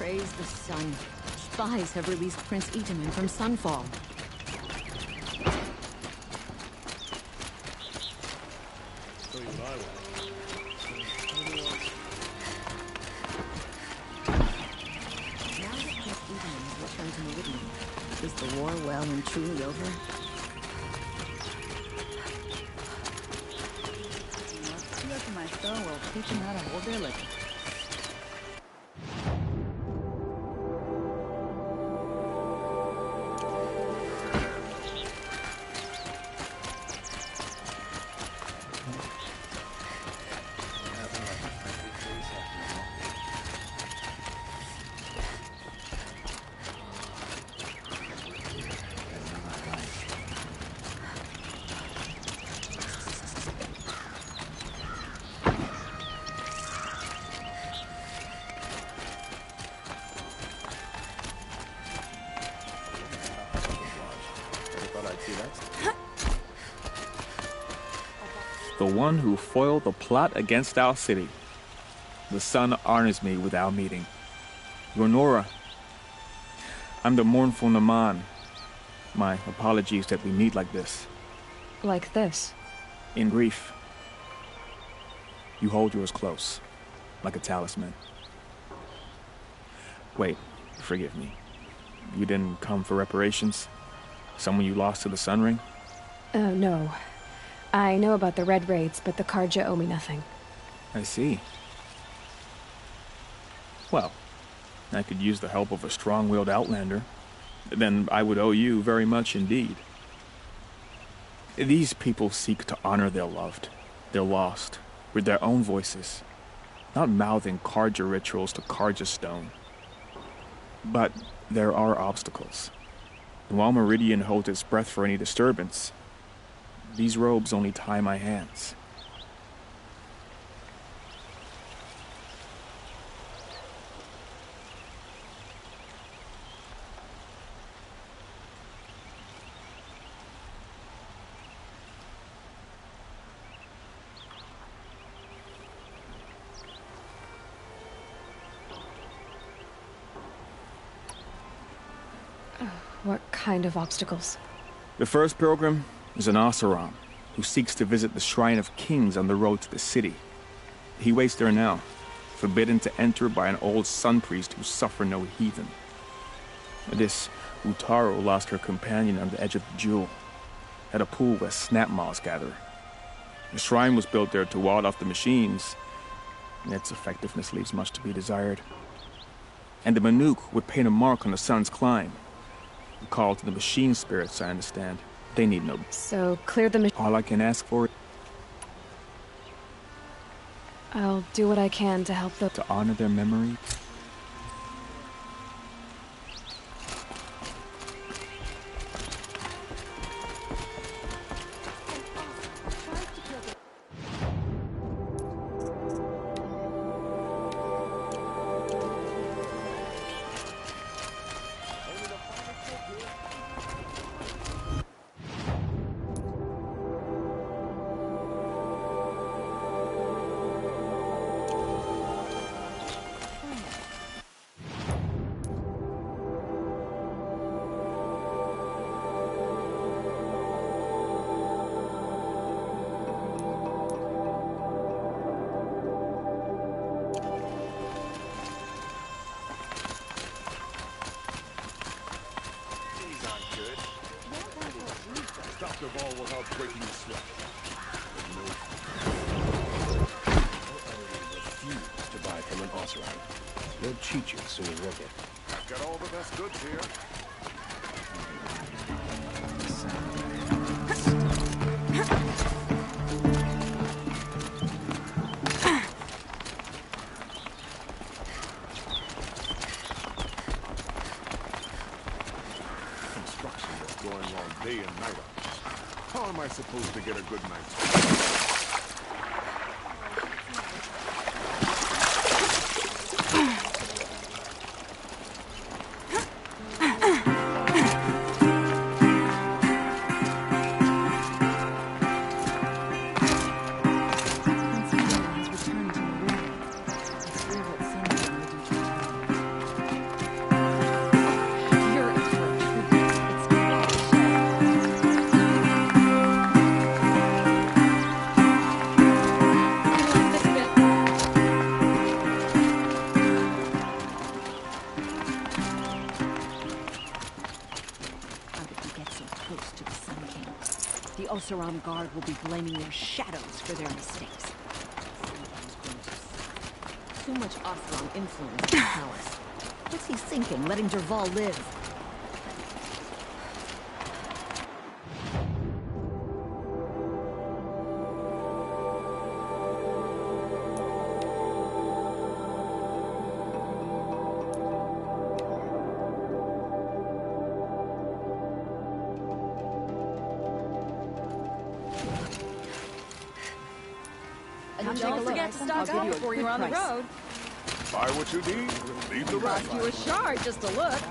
Praise the sun. Spies have released Prince Itamen from Sunfall. Tell you what I want. Now that Prince Itamen has returned to Meridian, is the war well and truly over? Two of my soul will teach them how to hold their liquor. The one who foiled the plot against our city. The sun honors me with our meeting. Ronora, I'm the mournful Naman. My apologies that we meet like this. Like this? In grief. You hold yours close, like a talisman. Wait, forgive me. You didn't come for reparations? Someone you lost to the Sun Ring? No. I know about the Red Raids, but the Carja owe me nothing. I see. Well, I could use the help of a strong-willed outlander. Then I would owe you very much indeed. These people seek to honor their loved, their lost, with their own voices, not mouthing Carja rituals to Carja stone. But there are obstacles. And while Meridian holds its breath for any disturbance, these robes only tie my hands. What kind of obstacles? The first pilgrim is an Oseram who seeks to visit the Shrine of Kings on the road to the city. He waits there now, forbidden to enter by an old sun priest who suffer no heathen. This Utaru lost her companion on the edge of the Jewel, at a pool where snap moths gather. The shrine was built there to ward off the machines, and its effectiveness leaves much to be desired. And the Manuk would paint a mark on the sun's climb. A call to the machine spirits, I understand. They need no... So, clear the machine. All I can ask for is I'll do what I can to help the... to honor their memory. Dr. Ball without breaking a sweat. No. Refuse to buy from an Oseram. They'll cheat you as soon as you work it. I've got all the best goods here. Construction is going on day and night. How am I supposed to get a good night's sleep? Prince Itamen has returned to Meridian. The spirit sent him to do. The Oseram Guard will be blaming their shadows for their mistakes. Too much Oseram influence in the palace. What's he thinking, letting Dervahl live? Don't forget to stock up before you're on the road. Buy what you need, leave the rest. Cost you a shard just to look.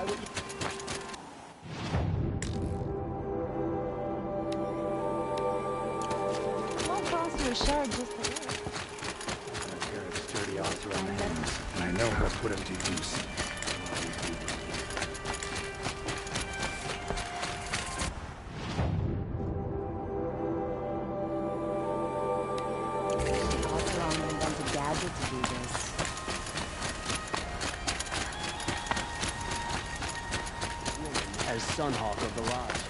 Won't cost you a shard just to look. A pair of sturdy Oseram hands, and I know how to put them to use. Oseram invented gadget to do this. As Sunhawk of the Lodge.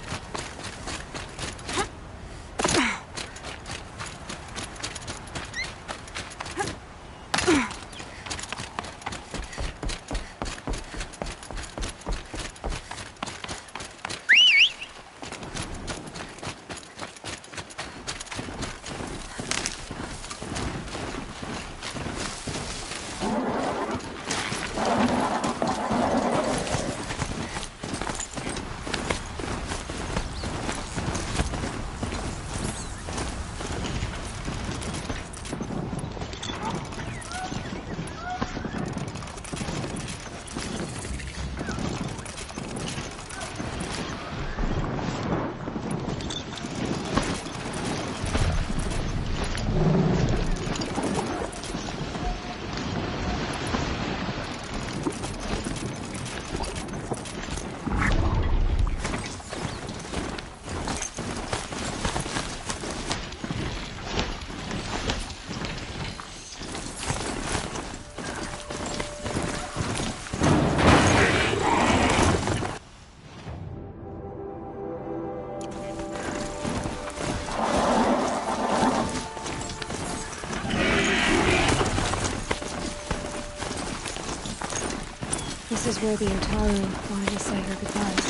This is where the Utaru wanted to say her goodbyes.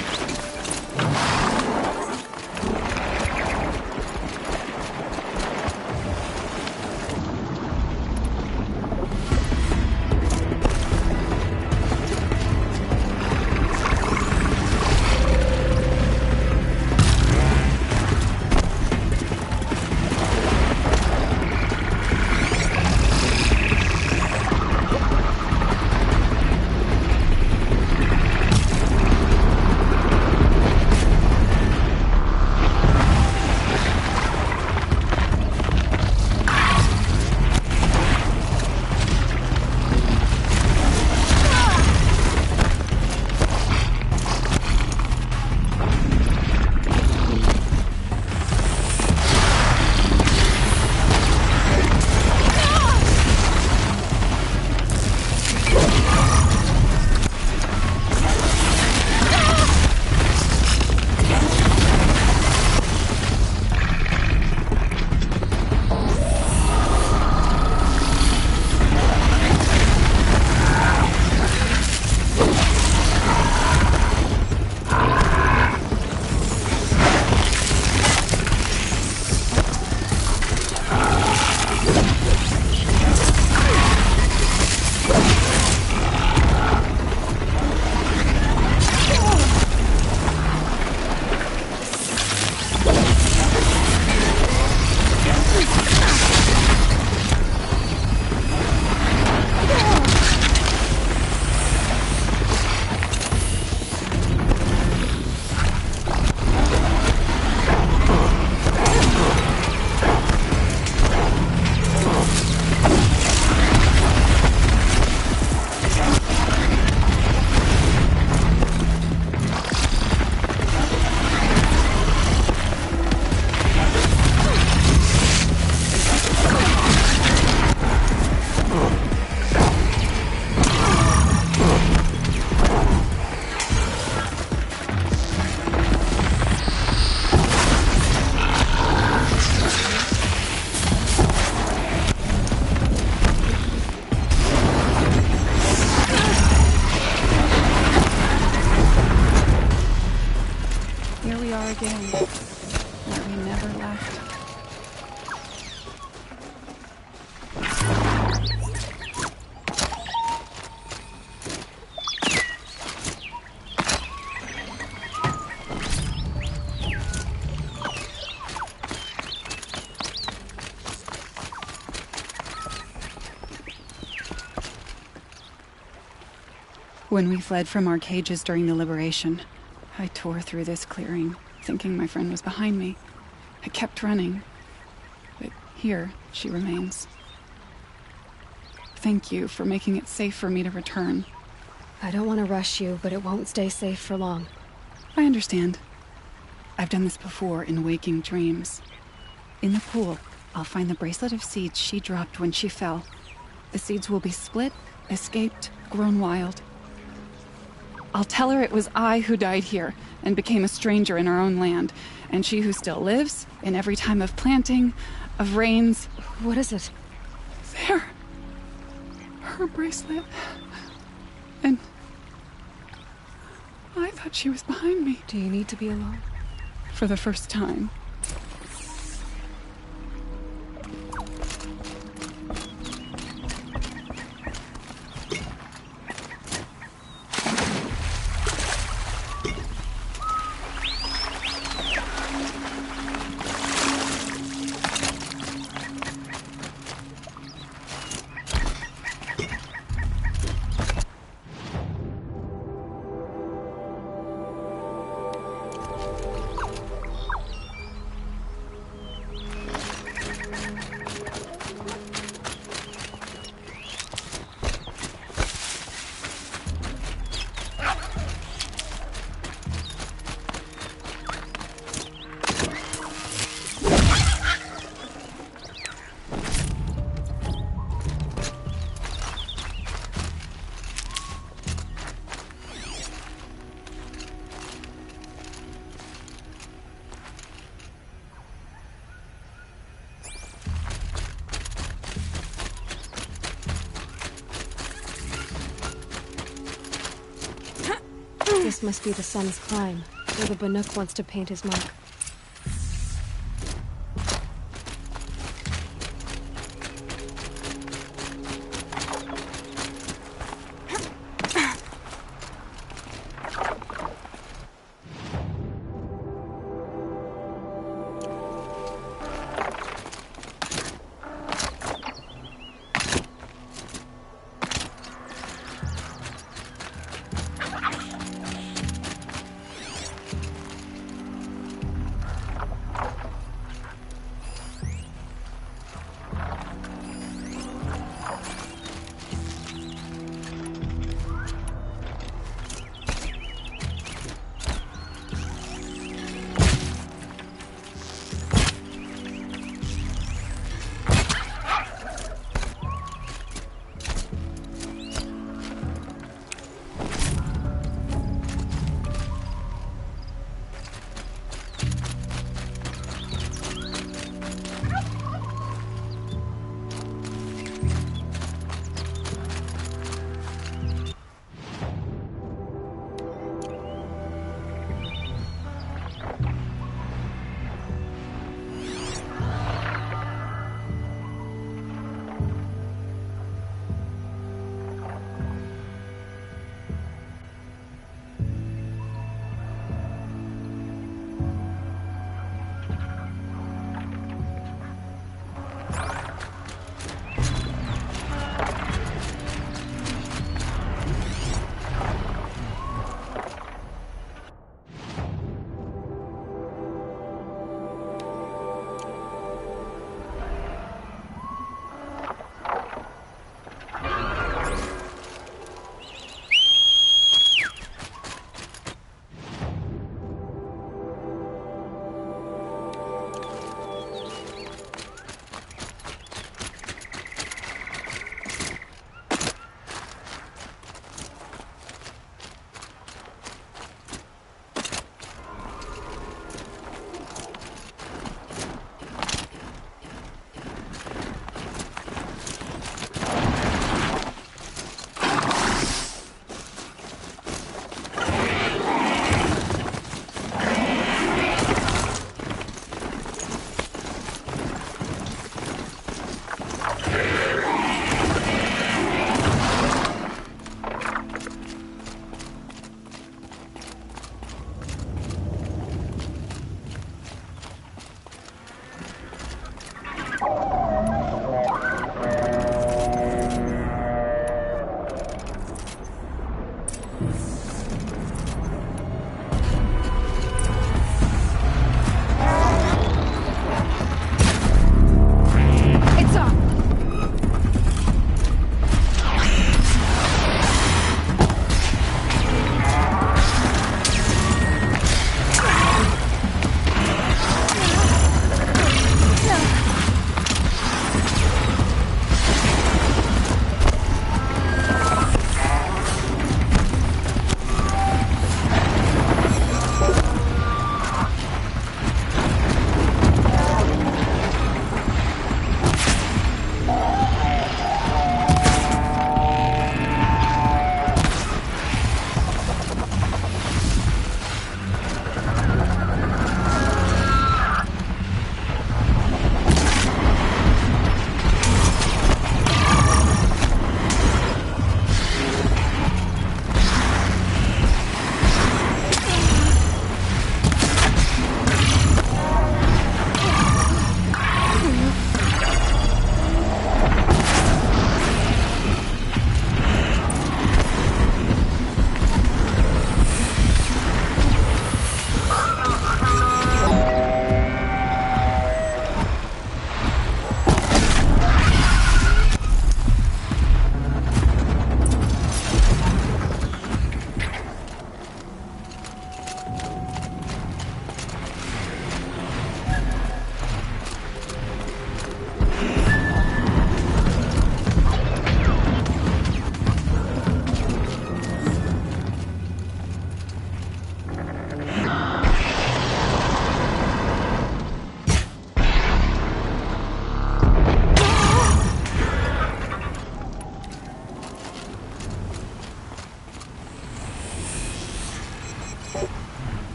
When we fled from our cages during the liberation, I tore through this clearing, thinking my friend was behind me. I kept running, but here she remains. Thank you for making it safe for me to return. I don't want to rush you, but it won't stay safe for long. I understand. I've done this before in waking dreams. In the pool, I'll find the bracelet of seeds she dropped when she fell. The seeds will be split, escaped, grown wild. I'll tell her it was I who died here and became a stranger in our own land, and she who still lives in every time of planting, of rains. What is it? There. Her bracelet. And I thought she was behind me. Do you need to be alone? For the first time. This must be the sun's climb, where the Banuk wants to paint his mark.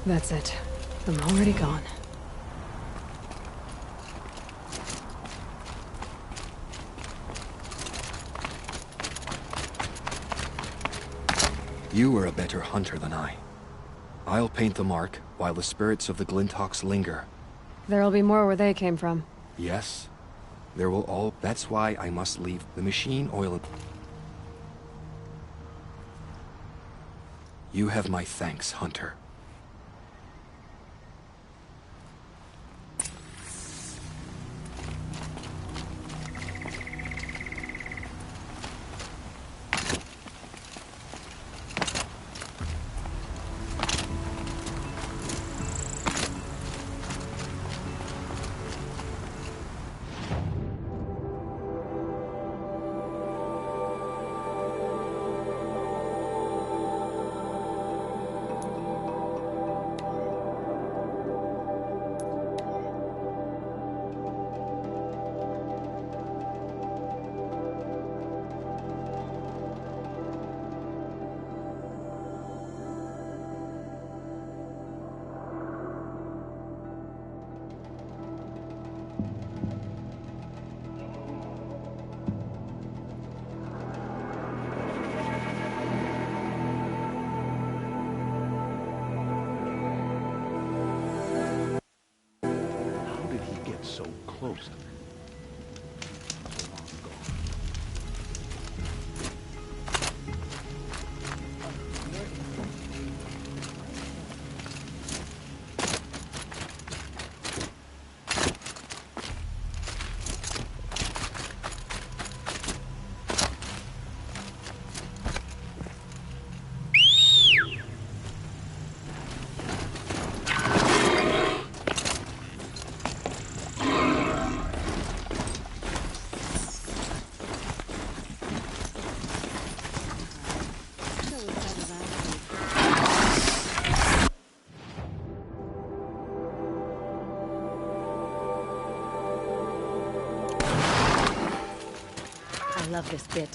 That's it. I'm already gone. You are a better hunter than I. I'll paint the mark while the spirits of the Glinthawks linger. There'll be more where they came from. Yes, there will all... That's why I must leave the machine oil... You have my thanks, Hunter. How did he get so close? So long ago. I love this bit.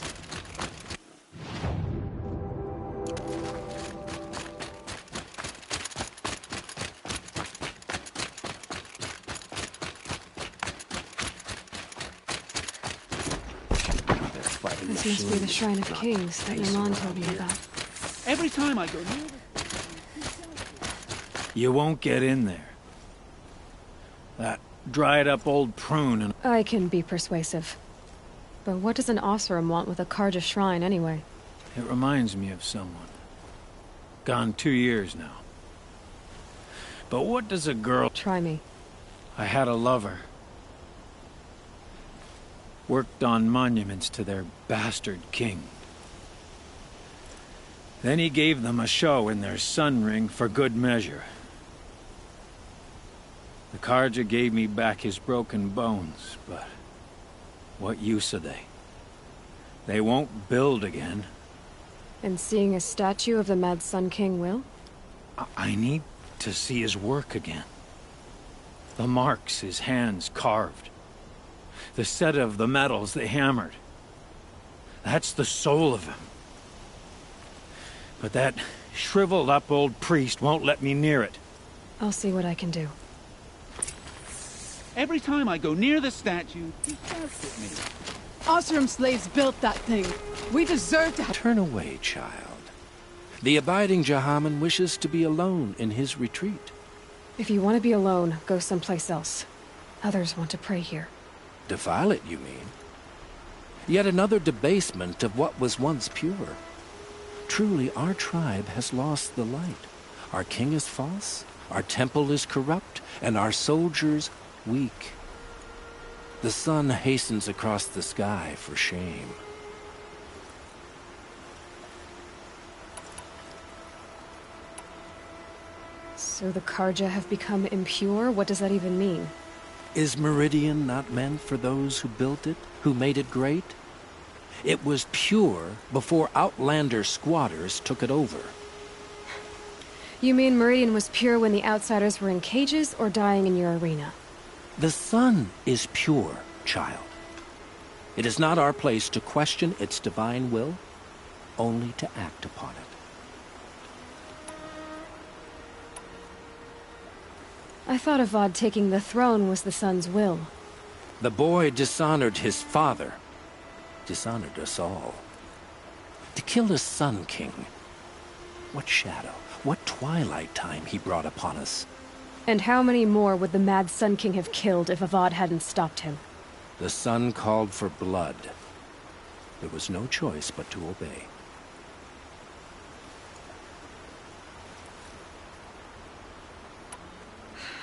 This must be the Shrine of Kings that Milan told me about. Every time I go near You won't get in there. That dried-up old prune and... I can be persuasive. But what does an Oseram want with a Carja shrine, anyway? It reminds me of someone. Gone 2 years now. But what does a girl... Try me. I had a lover. Worked on monuments to their bastard king. Then he gave them a show in their sun ring for good measure. The Carja gave me back his broken bones, but what use are they? They won't build again. And seeing a statue of the Mad Sun King will? I need to see his work again. The marks his hands carved. The set of the metals they hammered. That's the soul of him. But that shriveled up old priest won't let me near it. I'll see what I can do. Every time I go near the statue, he shouts at me. Oseram slaves built that thing. We deserve to... Turn away, child. The abiding Jahaman wishes to be alone in his retreat. If you want to be alone, go someplace else. Others want to pray here. Defile it, you mean? Yet another debasement of what was once pure. Truly, our tribe has lost the light. Our king is false, our temple is corrupt, and our soldiers weak. The sun hastens across the sky for shame. So the Carja have become impure? What does that even mean? Is Meridian not meant for those who built it, who made it great? It was pure before outlander squatters took it over. You mean Meridian was pure when the outsiders were in cages or dying in your arena? The sun is pure, child. It is not our place to question its divine will. only to act upon it. I thought Avad taking the throne was the son's will. The boy dishonored his father, dishonored us all. To kill a Sun King. What shadow, what twilight time he brought upon us. And how many more would the mad Sun King have killed if Avad hadn't stopped him? The sun called for blood. There was no choice but to obey.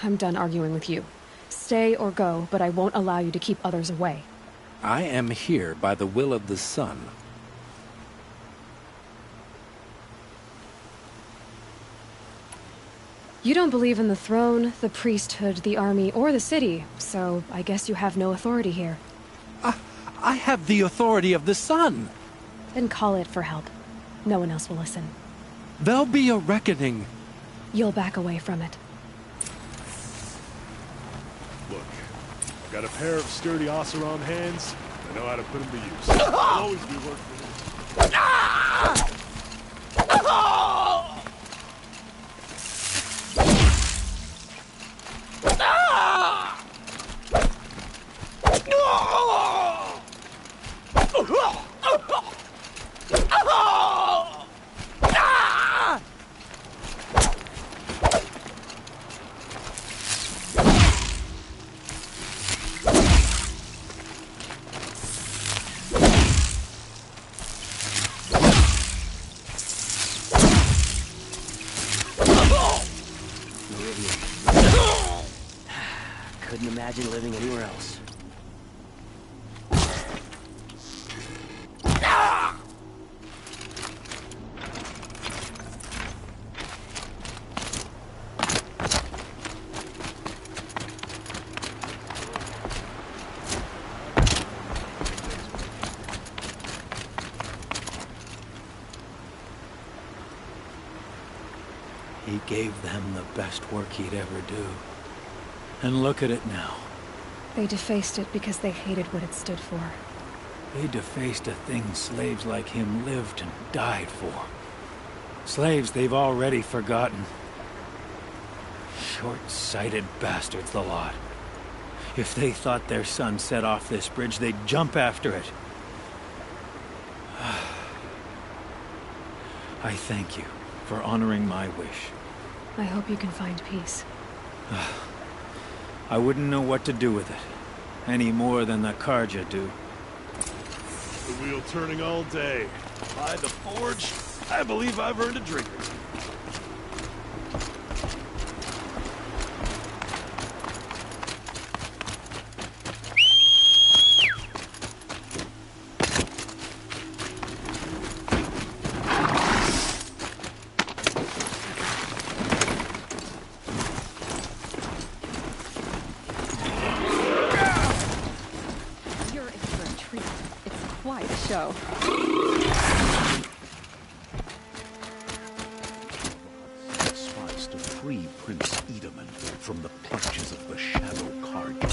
I'm done arguing with you. Stay or go, but I won't allow you to keep others away. I am here by the will of the sun. You don't believe in the throne, the priesthood, the army, or the city, so I guess you have no authority here. I have the authority of the sun. Then call it for help. No one else will listen. There'll be a reckoning. You'll back away from it. Look, I've got a pair of sturdy Oseram hands. I know how to put them to use. I'll always be working for them. Couldn't imagine living anywhere else. He gave them the best work he'd ever do. And look at it now. They defaced it because they hated what it stood for. They defaced a thing slaves like him lived and died for. Slaves they've already forgotten. Short-sighted bastards, the lot. If they thought their son set off this bridge, they'd jump after it. I thank you for honoring my wish. I hope you can find peace. I wouldn't know what to do with it, any more than the Carja do. The wheel turning all day. By the forge, I believe I've earned a drink or two. Show. Spies to free Prince Edaman from the clutches of the Shadow Carja.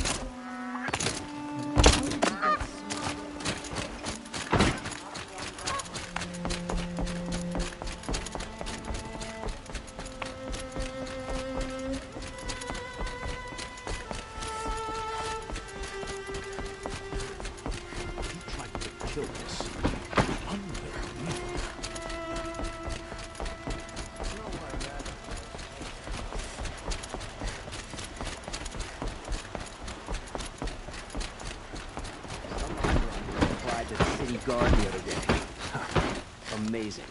Guard the other day. Amazing.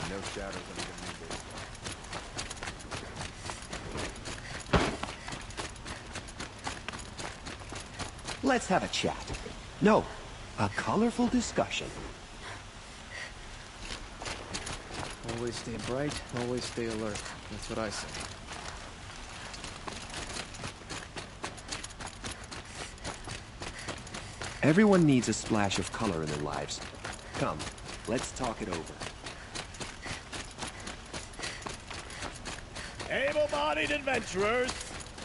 No shadows on the Let's have a chat. No, a colorful discussion. Always stay bright, always stay alert. That's what I say. Everyone needs a splash of color in their lives. Come, let's talk it over. Able-bodied adventurers,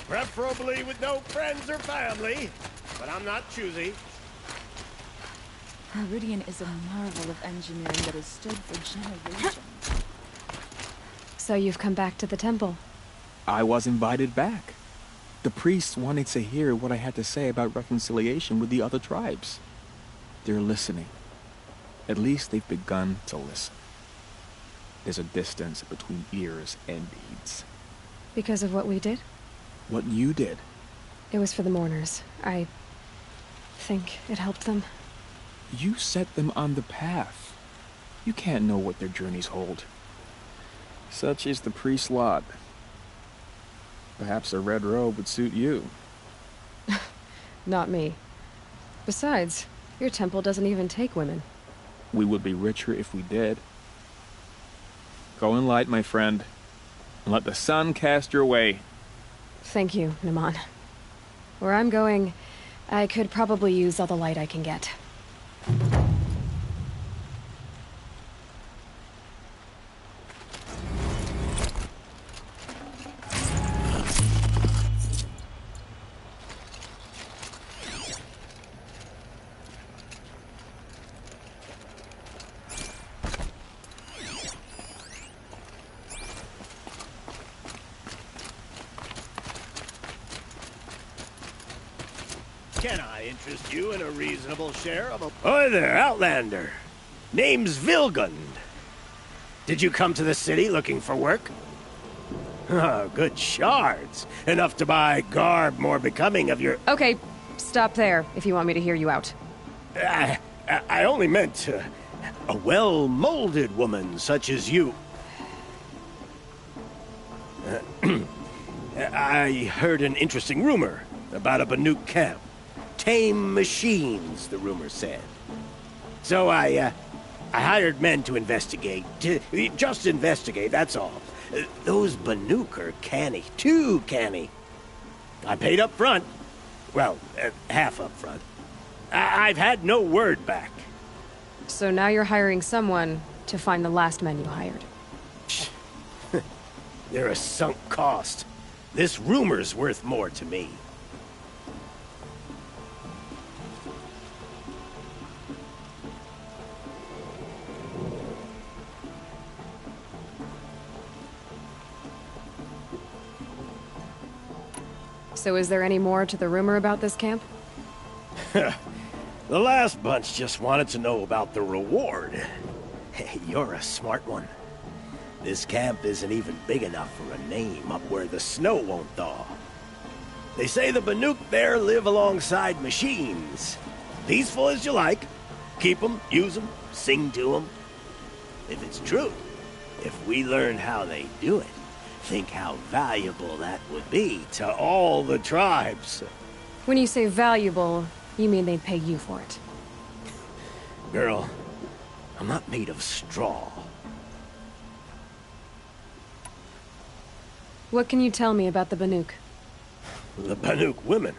preferably with no friends or family, but I'm not choosy. Meridian is a marvel of engineering that has stood for generations. So you've come back to the temple? I was invited back. The priests wanted to hear what I had to say about reconciliation with the other tribes. They're listening. At least they've begun to listen. There's a distance between ears and deeds. Because of what we did? What you did. It was for the mourners. I think it helped them. You set them on the path. You can't know what their journeys hold. Such is the priest's lot. Perhaps a red robe would suit you. Not me. Besides, your temple doesn't even take women. We would be richer if we did. Go in light, my friend, and let the sun cast your way. Thank you, Naman. Where I'm going, I could probably use all the light I can get. Can I interest you in a reasonable share of a... Hi there, Outlander. Name's Vilgund. Did you come to the city looking for work? Oh, good shards. Enough to buy garb more becoming of your... Okay, stop there if you want me to hear you out. I only meant a well-molded woman such as you. I heard an interesting rumor about a Banuk camp. Tame machines, the rumor said. So I hired men to investigate. Just investigate, that's all. Those Banuk are canny. Too canny. I paid up front. Well, half up front. I've had no word back. So now you're hiring someone to find the last men you hired. They're a sunk cost. This rumor's worth more to me. So is there any more to the rumor about this camp? The last bunch just wanted to know about the reward. Hey, you're a smart one. This camp isn't even big enough for a name up where the snow won't thaw. They say the Banuk there live alongside machines. Peaceful as you like. Keep them, use them, sing to them. If it's true, if we learn how they do it, think how valuable that would be to all the tribes. When you say valuable, you mean they'd pay you for it. Girl, I'm not made of straw. What can you tell me about the Banuk? The Banuk women.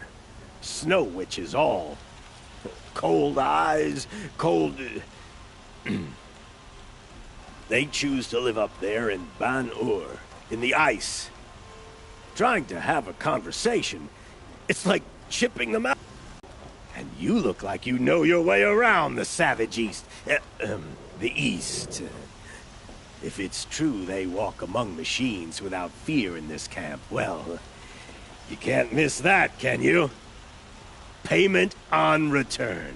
Snow witches all. Cold eyes, cold... They choose to live up there in Ban-Ur, in the ice. Trying to have a conversation, it's like chipping them out. And you look like you know your way around the savage East. The East. If it's true they walk among machines without fear in this camp, well, you can't miss that, can you? Payment on return.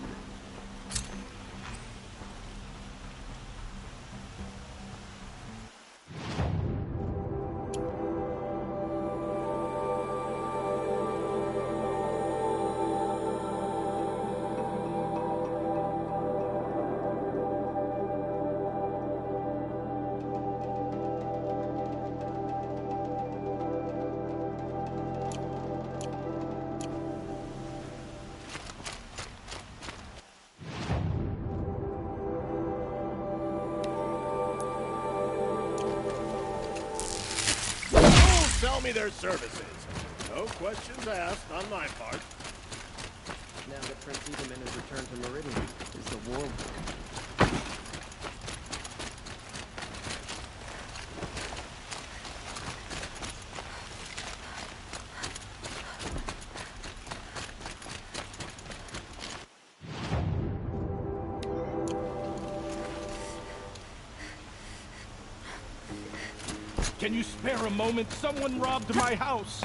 Sell me their services. No questions asked on my part. Now that Prince Edelman has returned to Meridian, is the war... Can you spare a moment? Someone robbed my house!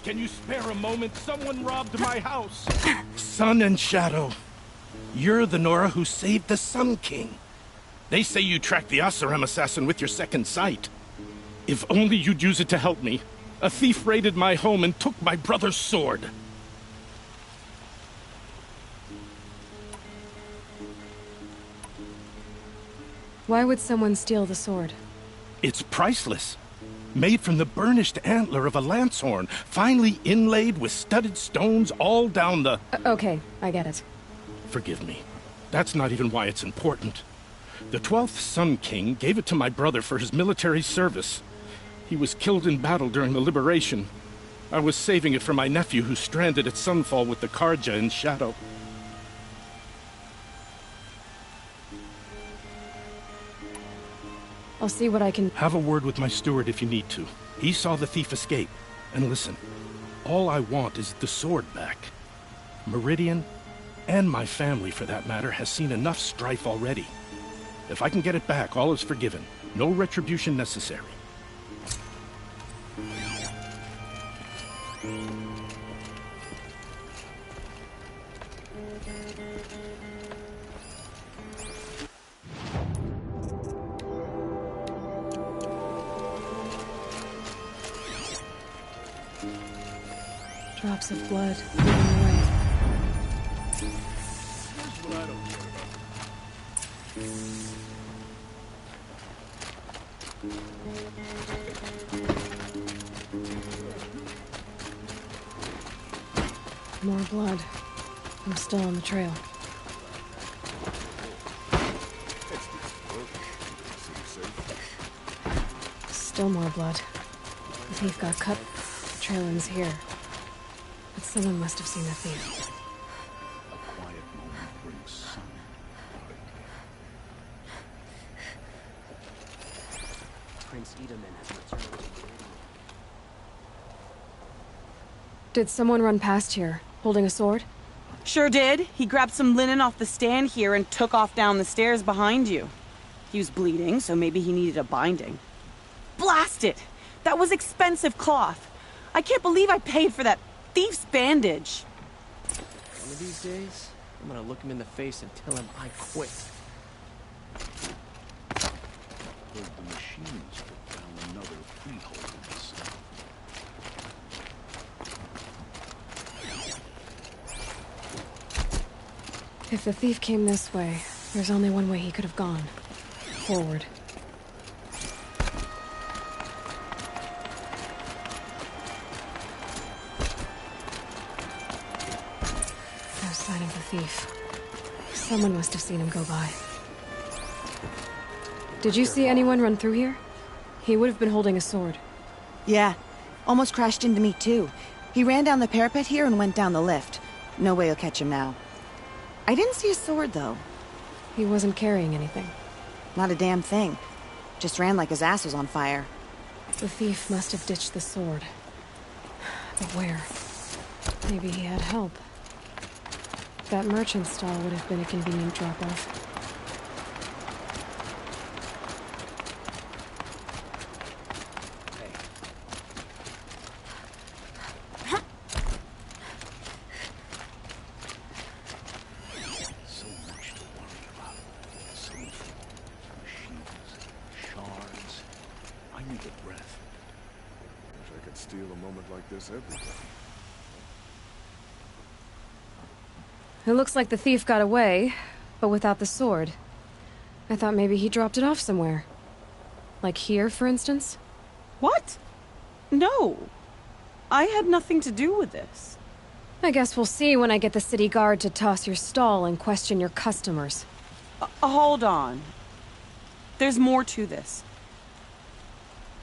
Can you spare a moment? Someone robbed my house! Sun and Shadow. You're the Nora who saved the Sun King. They say you tracked the Oseram assassin with your second sight. If only you'd use it to help me. A thief raided my home and took my brother's sword. Why would someone steal the sword? It's priceless. Made from the burnished antler of a lancehorn, finely inlaid with studded stones all down the... Okay, I get it. Forgive me. That's not even why it's important. The 12th Sun King gave it to my brother for his military service. He was killed in battle during the Liberation. I was saving it for my nephew who's stranded at Sunfall with the Karja in Shadow. I'll see what I can... Have a word with my steward if you need to. He saw the thief escape. And listen, all I want is the sword back. Meridian, and my family for that matter, has seen enough strife already. If I can get it back, all is forgiven. No retribution necessary. Drops of blood leading away. Here's what I don't care about. More blood. I'm still on the trail. Still more blood. The thief got cut. The trail ends here. But someone must have seen the thief. A quiet moment brings sun. Prince Edaman has returned. Did someone run past here, holding a sword? Sure did. He grabbed some linen off the stand here and took off down the stairs behind you. He was bleeding, so maybe he needed a binding. Blast it! That was expensive cloth. I can't believe I paid for that thief's bandage. One of these days, I'm gonna look him in the face and tell him I quit. Heard the machines took down another freehold in the south. If the thief came this way, there's only one way he could have gone. Forward. No sign of the thief. Someone must have seen him go by. Did you see anyone run through here? He would have been holding a sword. Yeah. Almost crashed into me, too. He ran down the parapet here and went down the lift. No way you'll catch him now. I didn't see a sword, though. He wasn't carrying anything. Not a damn thing. Just ran like his ass was on fire. The thief must have ditched the sword. But where? Maybe he had help. That merchant stall would have been a convenient drop-off. It looks like the thief got away, but without the sword. I thought maybe he dropped it off somewhere. Like here, for instance? What? No. I had nothing to do with this. I guess we'll see when I get the city guard to toss your stall and question your customers. Hold on. There's more to this.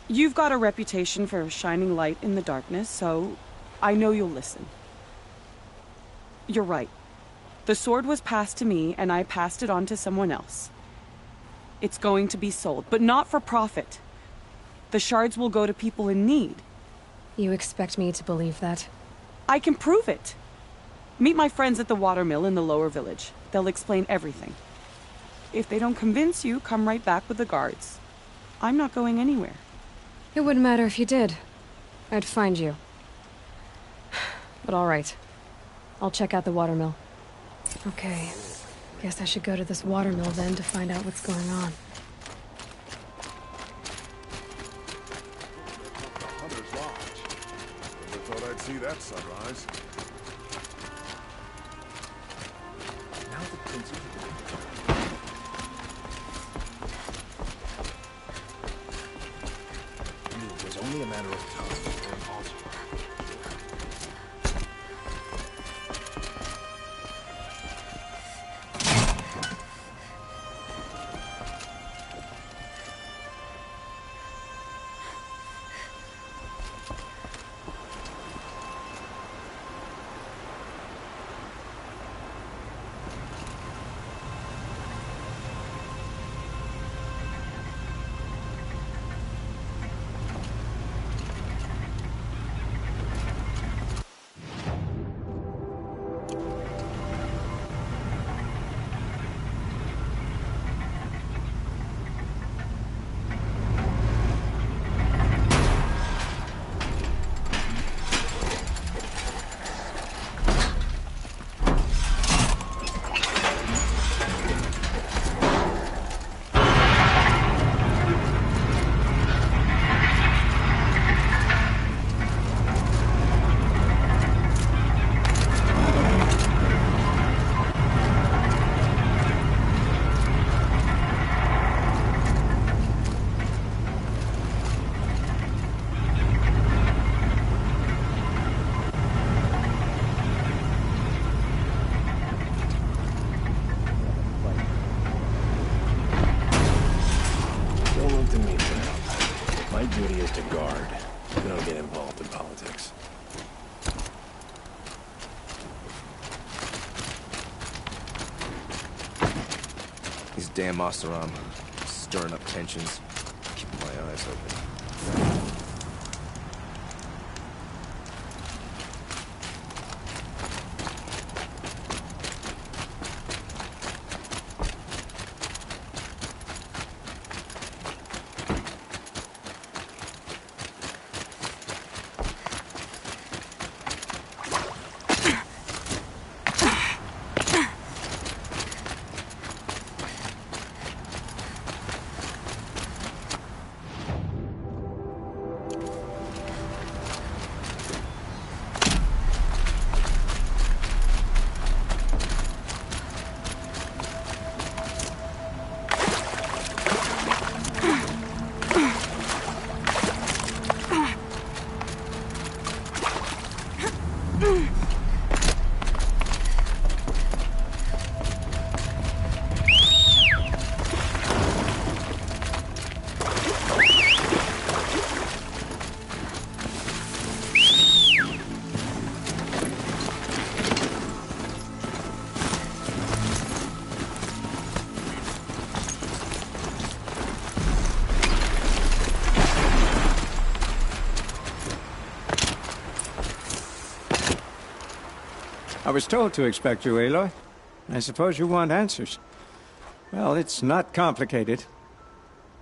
You've got a reputation for shining light in the darkness, so I know you'll listen. You're right. The sword was passed to me, and I passed it on to someone else. It's going to be sold, but not for profit. The shards will go to people in need. You expect me to believe that? I can prove it. Meet my friends at the watermill in the lower village. They'll explain everything. If they don't convince you, come right back with the guards. I'm not going anywhere. It wouldn't matter if you did. I'd find you. But all right. I'll check out the watermill. Okay. Guess I should go to this watermill then to find out what's going on. Hunter's Lodge. Never thought I'd see that sunrise. Now the Prince of It was only a matter of time before an Oseram. Damn Oseram, stirring up tensions, keeping my eyes open. I was told to expect you, Aloy. I suppose you want answers. Well, it's not complicated.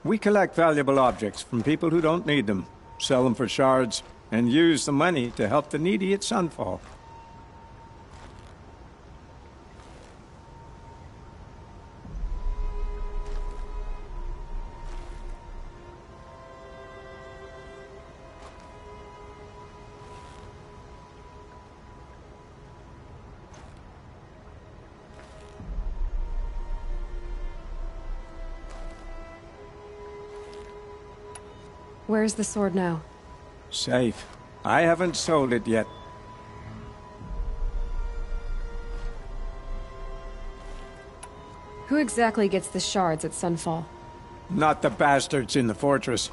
We collect valuable objects from people who don't need them, sell them for shards, and use the money to help the needy at Sunfall. Where's the sword now? Safe. I haven't sold it yet. Who exactly gets the shards at Sunfall? Not the bastards in the fortress.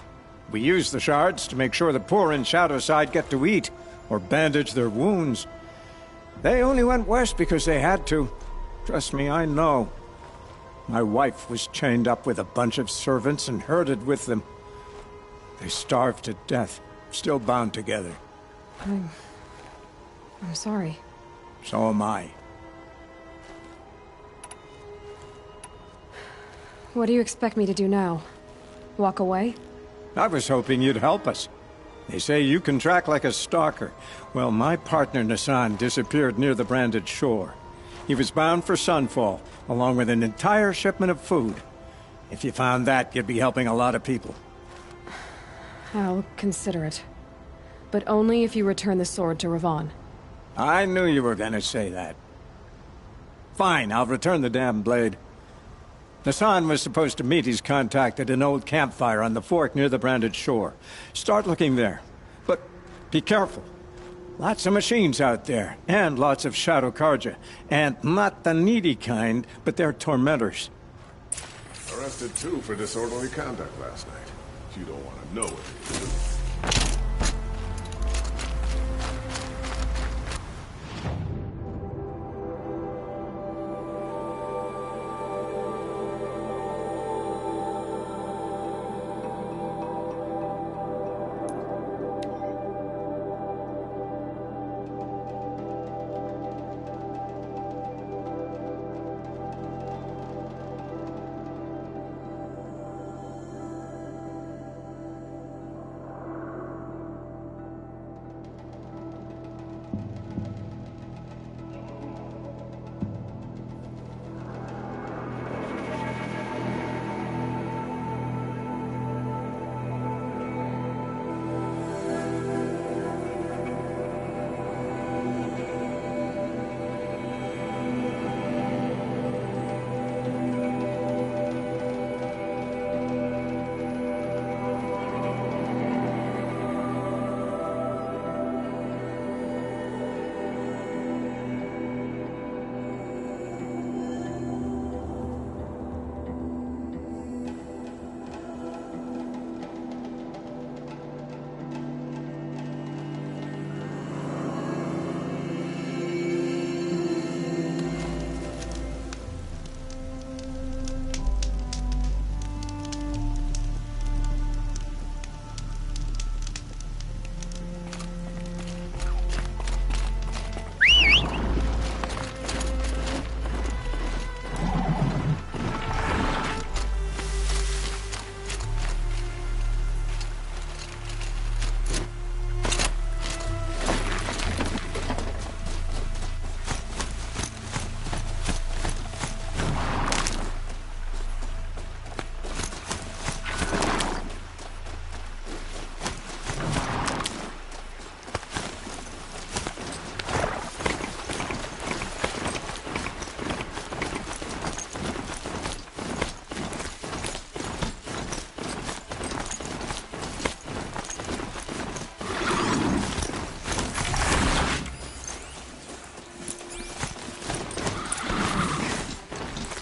We use the shards to make sure the poor in Shadowside get to eat, or bandage their wounds. They only went west because they had to. Trust me, I know. My wife was chained up with a bunch of servants and herded with them. They starved to death, still bound together. I'm sorry. So am I. What do you expect me to do now? Walk away? I was hoping you'd help us. They say you can track like a stalker. Well, my partner Nassan disappeared near the branded shore. He was bound for Sunfall, along with an entire shipment of food. If you found that, you'd be helping a lot of people. I'll consider it. But only if you return the sword to Ravon. I knew you were gonna say that. Fine, I'll return the damn blade. Nassan was supposed to meet his contact at an old campfire on the fork near the branded shore. Start looking there. But be careful. Lots of machines out there, and lots of Shadow Karja. And not the needy kind, but they're tormentors. Arrested too for disorderly conduct last night. You don't want to know it.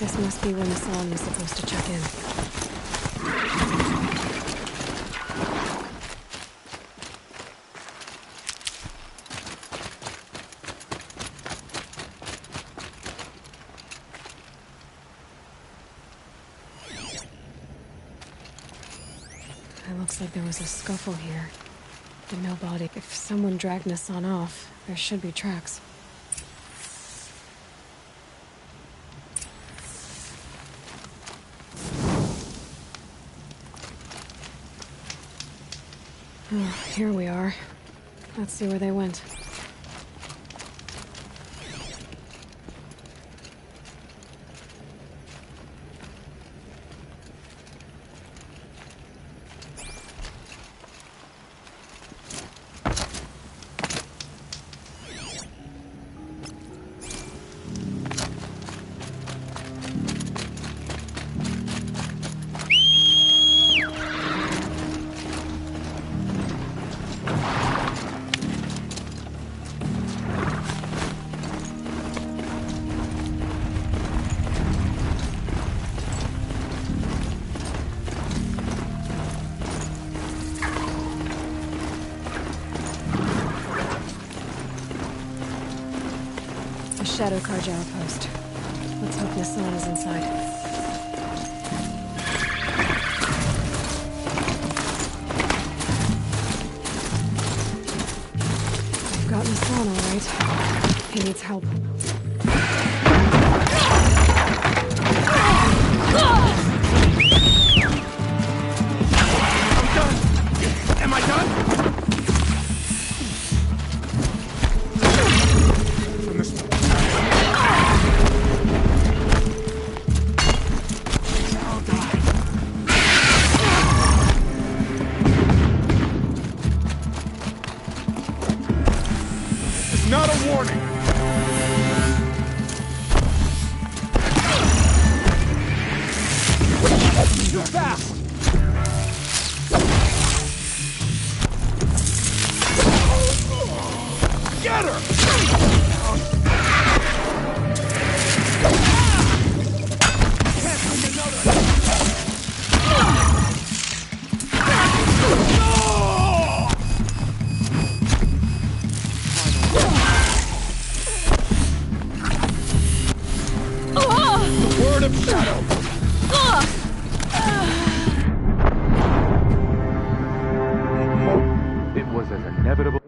This must be when Nassan was supposed to check in. It looks like there was a scuffle here, but no body. If someone dragged Nassan off, there should be tracks. Oh, here we are. Let's see where they went. Shadow Karja outpost. Let's hope Nassan is inside. They've got Nassan, all right. He needs help. I'm done! Am I done? Not a warning. Too fast. Get her! Word of Shadow. It was as inevitable.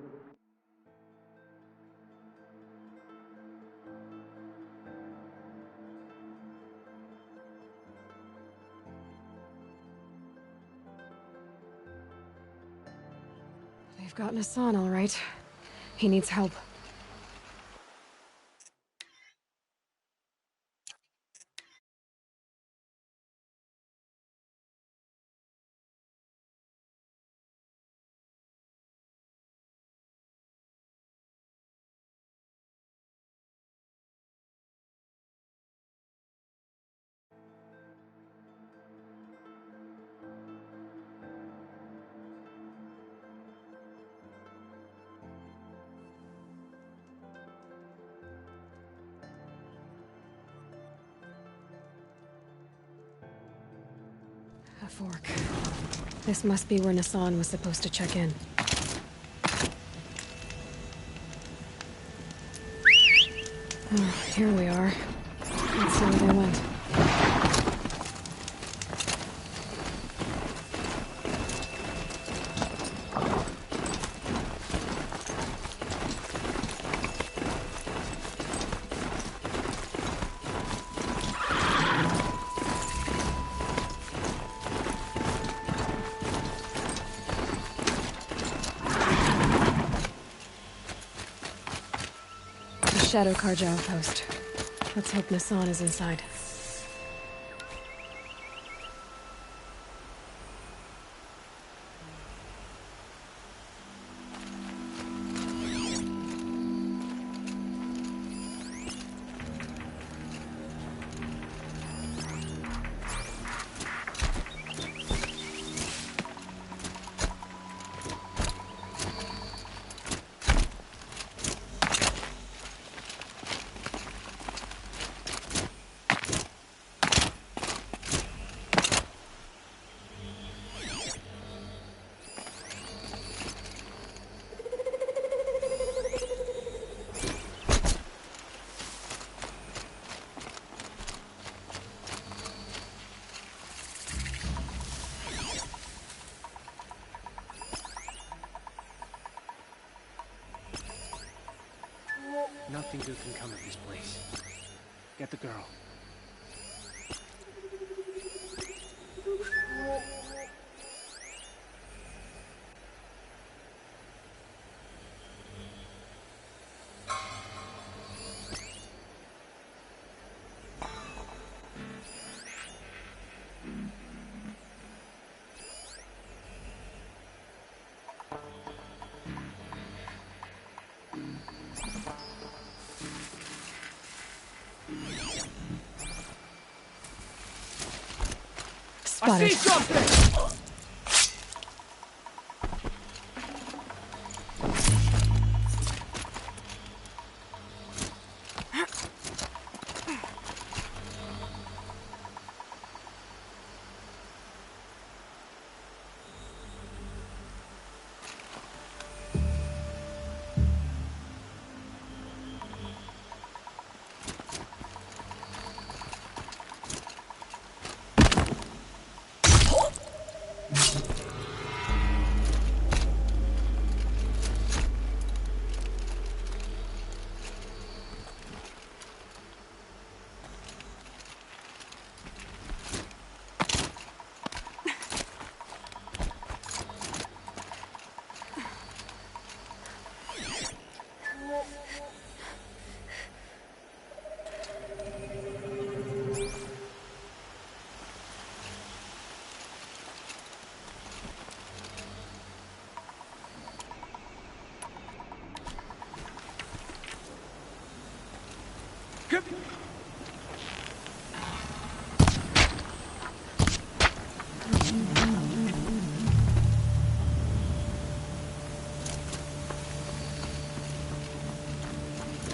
They've got Nassan, all right. He needs help. A fork. This must be where Nassan was supposed to check in. Oh, here we are. Let's see where they went. Shadow Karja outpost. Let's hope Nassan is inside. Nothing good can come of this place. Get the girl. Spotted. I see something!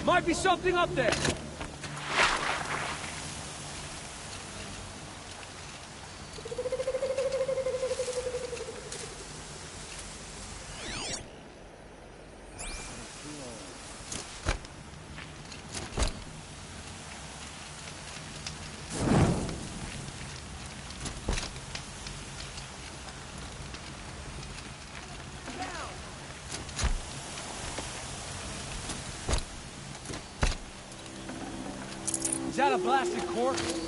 Might be something up there. Is that a blasted corpse?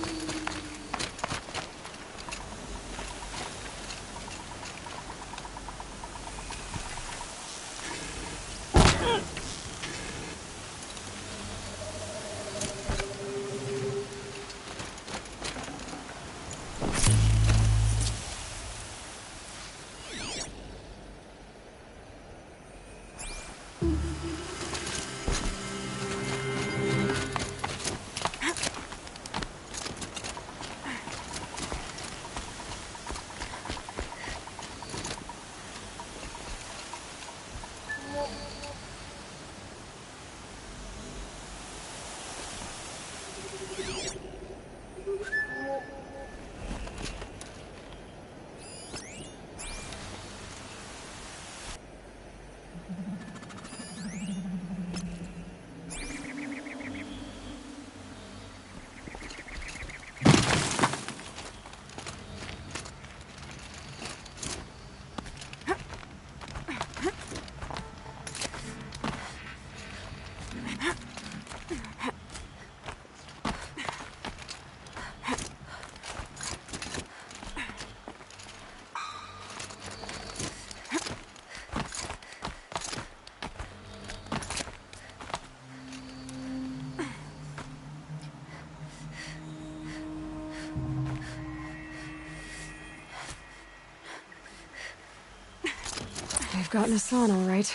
They've gotten Hassan, all right.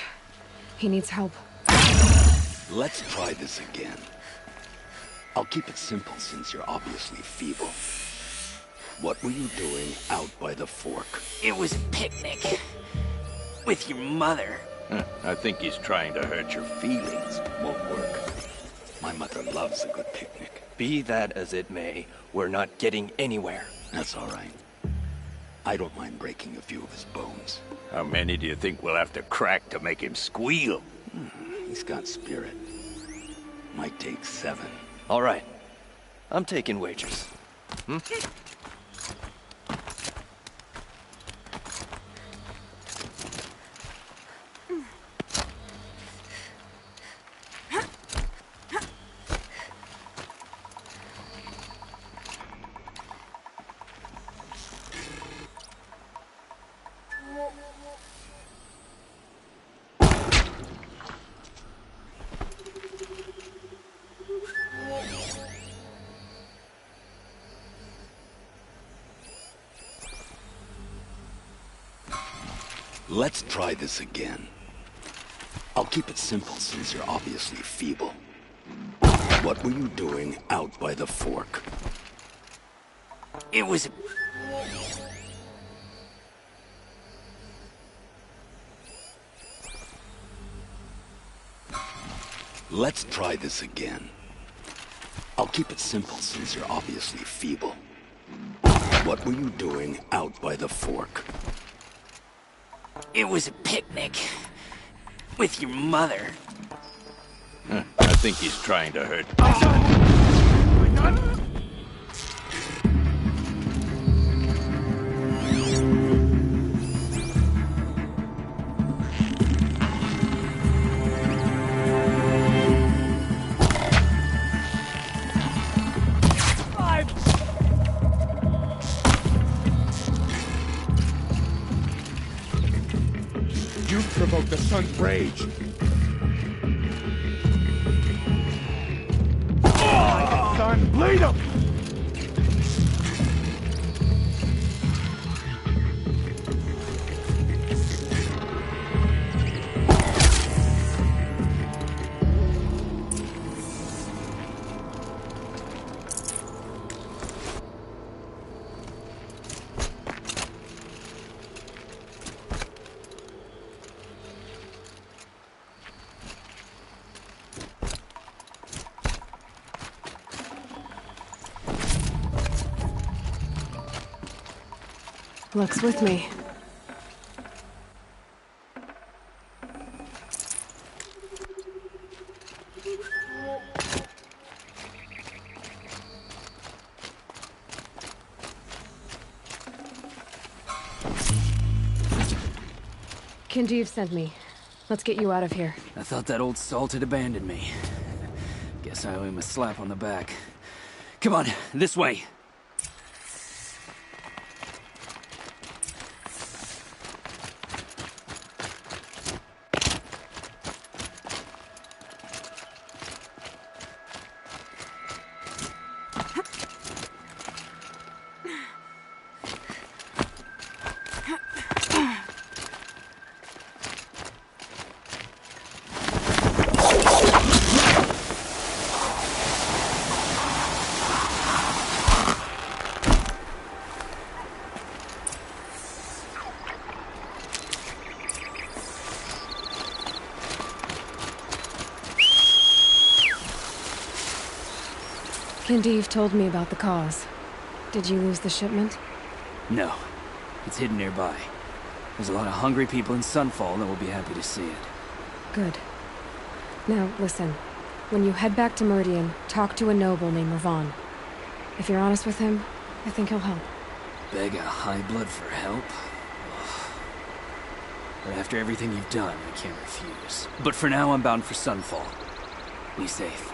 He needs help. Let's try this again. I'll keep it simple since you're obviously feeble. What were you doing out by the fork? It was a picnic. With your mother. I think he's trying to hurt your feelings. Won't work. My mother loves a good picnic. Be that as it may, we're not getting anywhere. That's all right. I don't mind breaking a few of his bones. How many do you think we'll have to crack to make him squeal? He's got spirit. Might take 7. All right. I'm taking wagers. Let's try this again. I'll keep it simple since you're obviously feeble. What were you doing out by the fork? It was... Let's try this again. I'll keep it simple since you're obviously feeble. What were you doing out by the fork? It was a picnic. With your mother. I think he's trying to hurt... You provoked the sun's rage. Son, bleed him! Luck's with me. Kinjeev sent me. Let's get you out of here. I thought that old salt had abandoned me. Guess I owe him a slap on the back. Come on, this way. Kinjeev told me about the cause. Did you lose the shipment? No. It's hidden nearby. There's a lot of hungry people in Sunfall that will be happy to see it. Good. Now, listen. When you head back to Meridian, talk to a noble named Ravon. If you're honest with him, I think he'll help. Beg a high blood for help? But after everything you've done, I can't refuse. But for now, I'm bound for Sunfall. Be safe.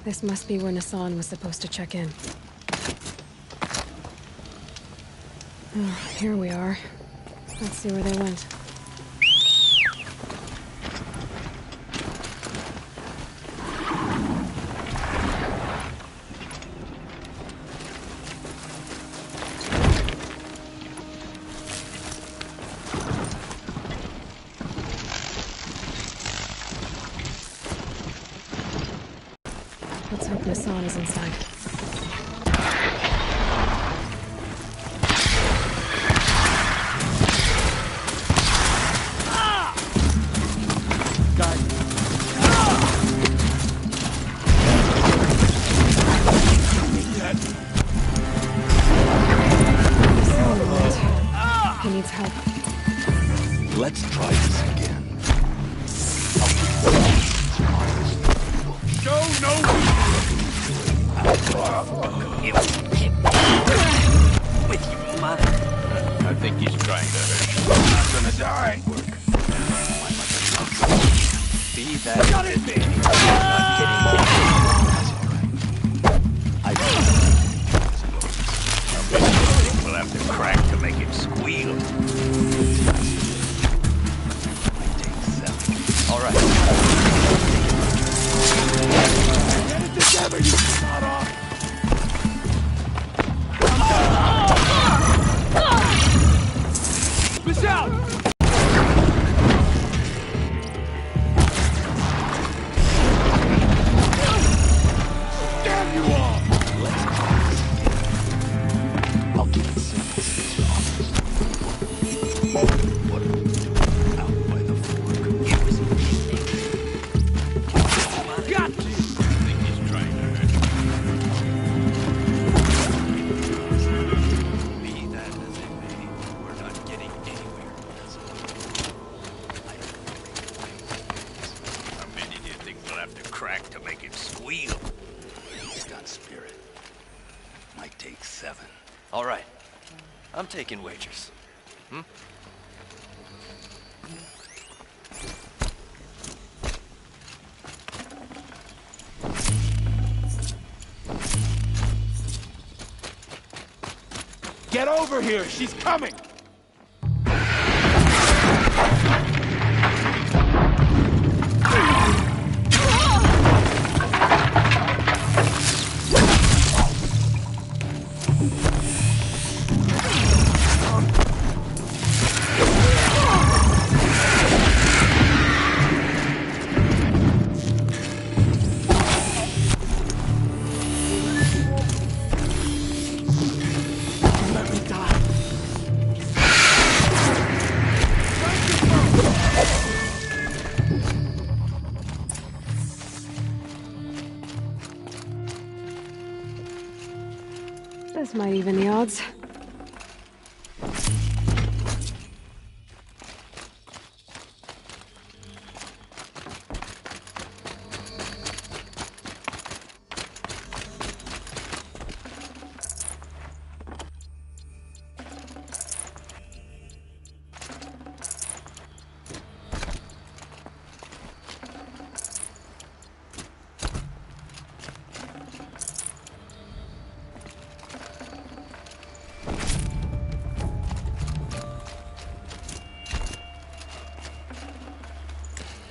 This must be where Nassan was supposed to check in. Oh, here we are. Let's see where they went. Let's hope Nassan is inside. He needs help. Let's try this again. Show no With your mother. I think he's trying to hurt you. I'm not gonna die. Be that. Got it, We'll have to crack to make him squeal. All right. Get it together, you shot off! Push out! Damn you all! I'll keep it simple since you're honest. What are we doing out by the fork? It was Got you! I think he's trying to hurt you. Be that as it may, we're not getting anywhere. How many do you think we'll have to crack to make him squeal? He's got spirit. Might take 7. All right. I'm taking wagers. Get over here! She's coming! This might even the odds.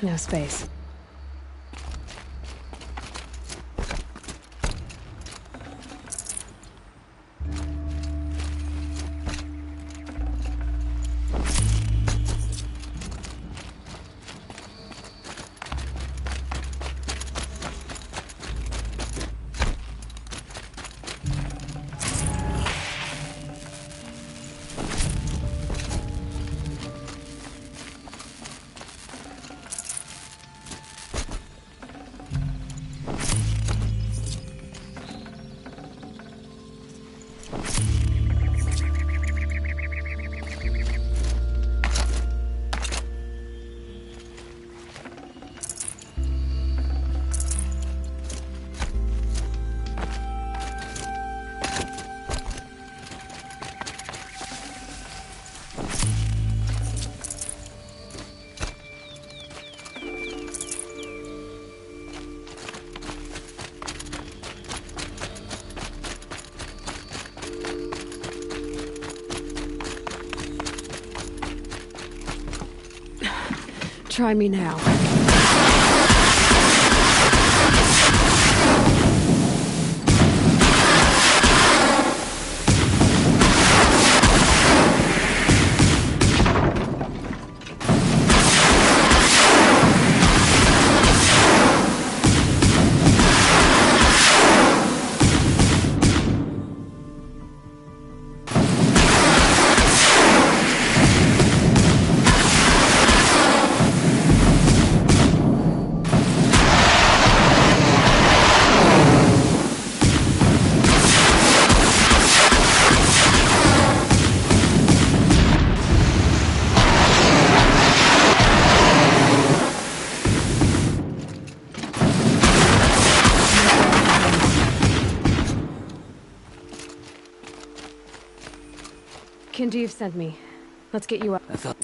No space. Try me now. Kinjeev sent me. Let's get you up. I thought...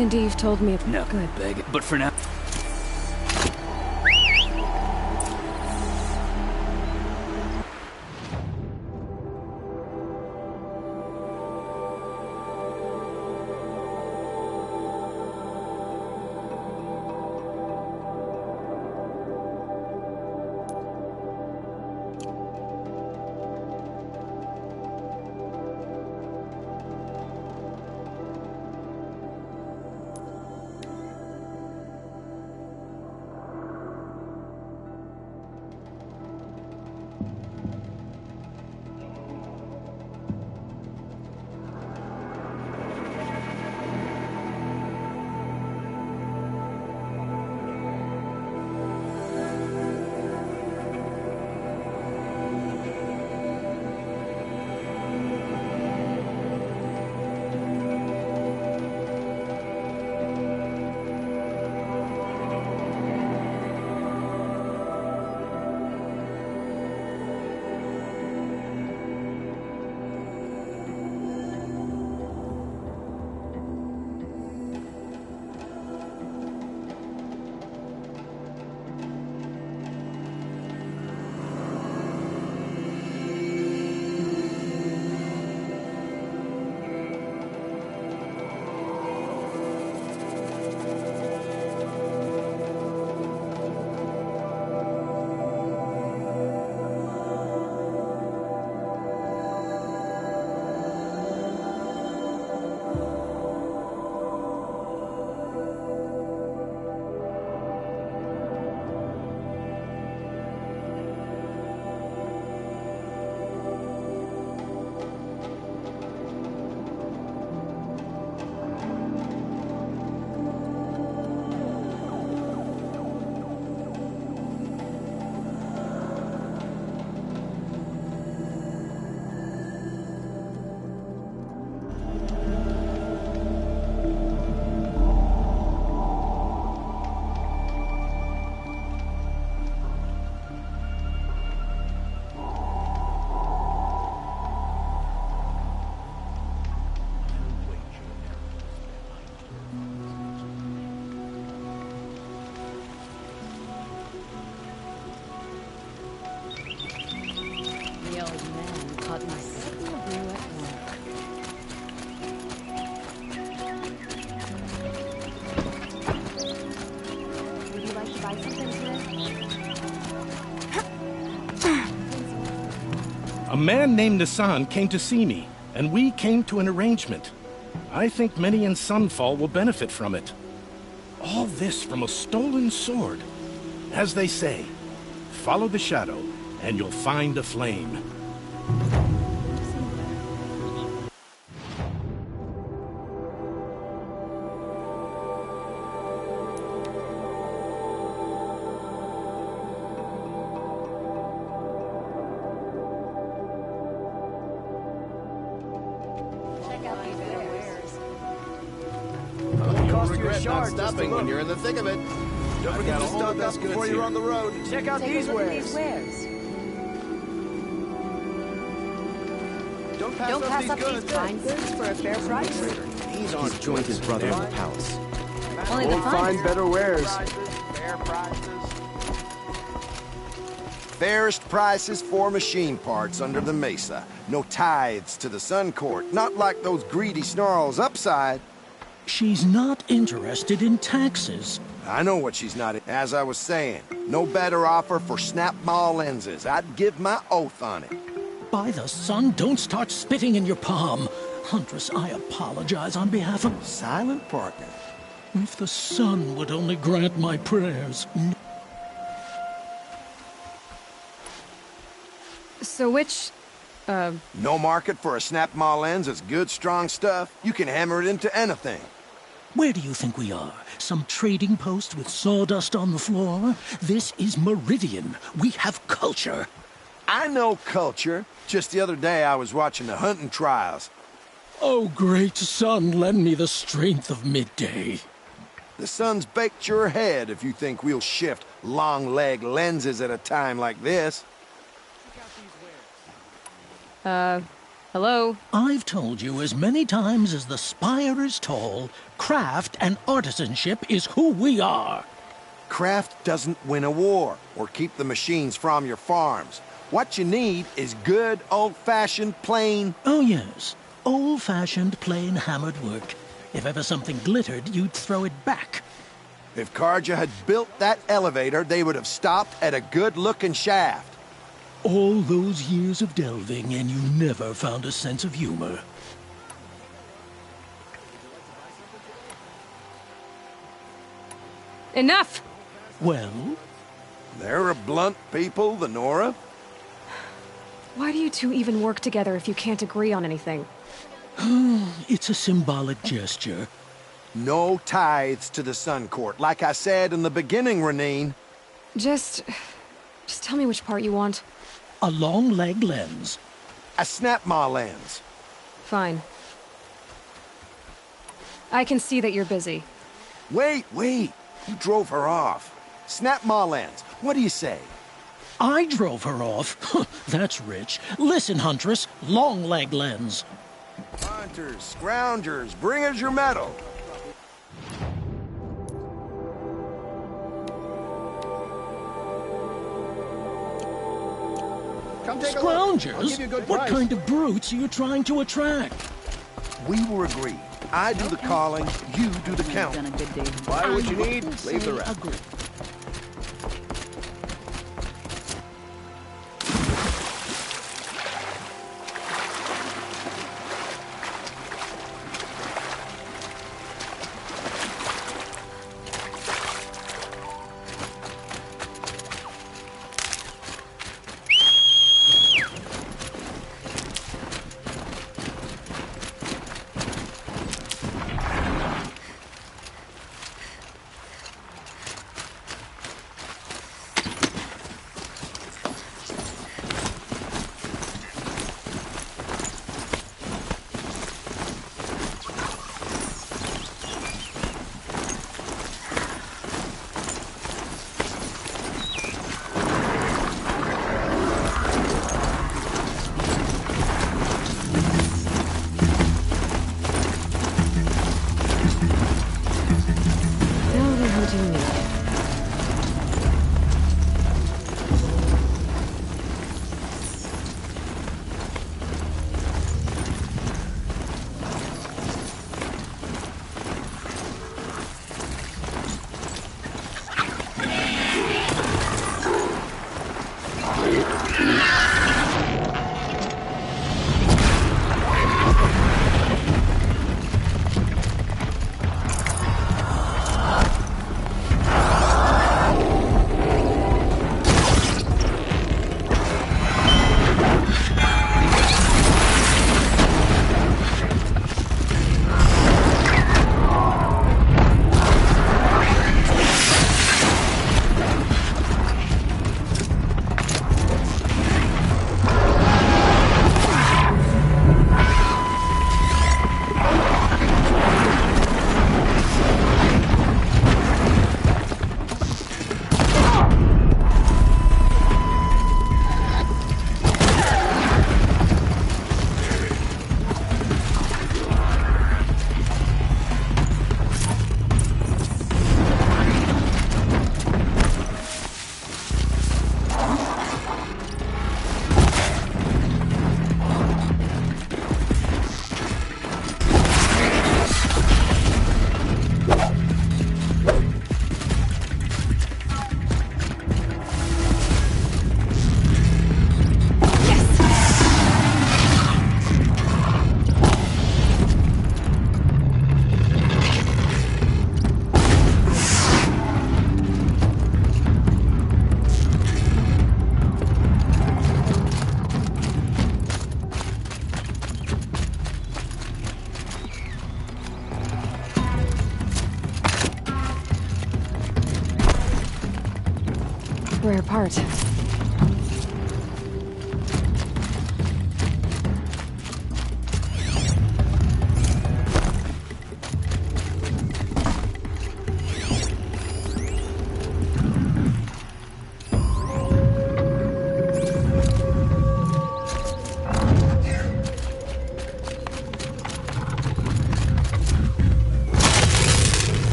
Kinjeev told me... No, good. Beg, but for now... like to buy something today? A man named Nassan came to see me, and we came to an arrangement. I think many in Sunfall will benefit from it. All this from a stolen sword. As they say, follow the shadow, and you'll find a flame. Stopping when you're in the thick of it. Don't forget to stock up before you're on the road. Check out these wares. Don't pass up these fine goods for a fair price. These aren't joined his brother in the palace. Only the find better wares. Fair prices. Fairest prices for machine parts under the mesa. No tithes to the Sun Court. Not like those greedy snarls upside. She's not interested in taxes. I know what she's not. As I was saying, no better offer for snap maw lenses. I'd give my oath on it. By the sun, don't start spitting in your palm. Huntress, I apologize on behalf of... Silent partner. If the sun would only grant my prayers. So which... No market for a snap maw lens is good, strong stuff. You can hammer it into anything. Where do you think we are? Some trading post with sawdust on the floor? This is Meridian. We have culture. I know culture. Just the other day I was watching the hunting trials. Oh, great sun, lend me the strength of midday. The sun's baked your head if you think we'll shift long-leg lenses at a time like this. Hello? I've told you as many times as the spire is tall, craft and artisanship is who we are. Craft doesn't win a war or keep the machines from your farms. What you need is good, old-fashioned, plain... Oh, yes. Old-fashioned, plain hammered work. If ever something glittered, you'd throw it back. If Carja had built that elevator, they would have stopped at a good-looking shaft. All those years of delving, and you never found a sense of humor. Enough! Well? They're a blunt people, the Nora. Why do you two even work together if you can't agree on anything? It's a symbolic gesture. No tithes to the Sun Court, like I said in the beginning, Renine. Just tell me which part you want. A long leg lens. A snap maw lens. Fine. I can see that you're busy. Wait. You drove her off. Snap maw lens. What do you say? I drove her off? That's rich. Listen, Huntress. Long leg lens. Hunters, scroungers, bring us your metal. Scroungers? What kind of brutes are you trying to attract? We were agreed. I do the calling, you do the counting. Buy what you need, leave the rest. rare part.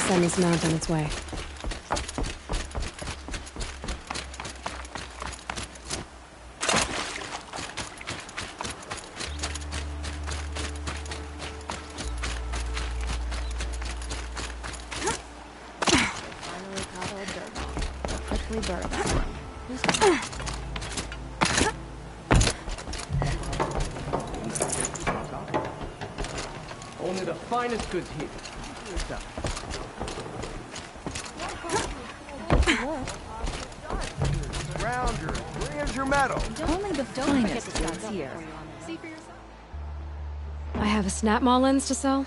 Send this mount on its way. Finally caught old Dirtball. A prickly bird, that one. Only the finest goods here. Rounder, where's your medal? Only the finest goods here. See for yourself. I have a snap maw lens to sell.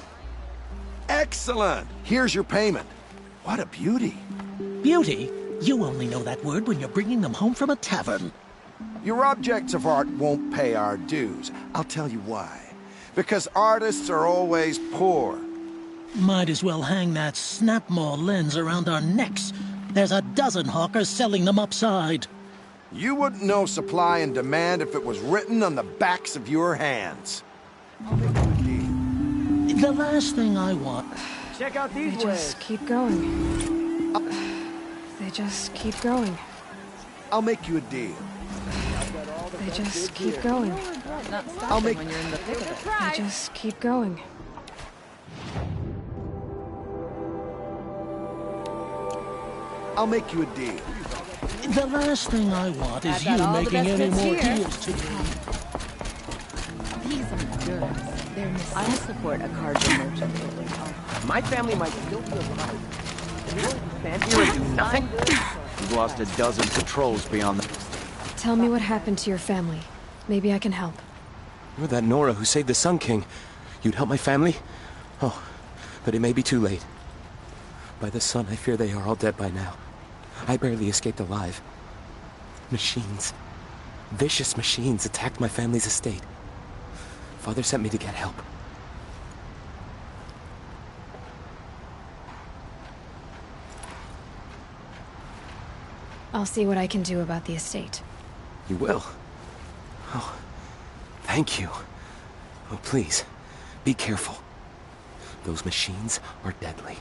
Excellent! Here's your payment. What a beauty. Beauty? You only know that word when you're bringing them home from a tavern. Your objects of art won't pay our dues. I'll tell you why. Because artists are always poor. Might as well hang that snap maw lens around our necks. There's a dozen hawkers selling them upside. You wouldn't know supply and demand if it was written on the backs of your hands. The last thing I want... Check out these They just keep going. They just keep going. I'll make you a deal. They just keep going. Not stopping I'll make- when you're in the thick of it. They just keep going. I'll make you a deal. The last thing I want is I've got you all the making best any bits more here. deals to me. These are goods. They're missing. I'll support a cargo merchant. My family might still be alive. And you won't stand here and do nothing? We've lost a dozen patrols beyond the... Tell me what happened to your family. Maybe I can help. You're that Nora who saved the Sun King. You'd help my family? Oh, but it may be too late. By the sun, I fear they are all dead by now. I barely escaped alive. Machines. Vicious machines attacked my family's estate. Father sent me to get help. I'll see what I can do about the estate. You will? Oh, thank you. Oh, please, be careful. Those machines are deadly.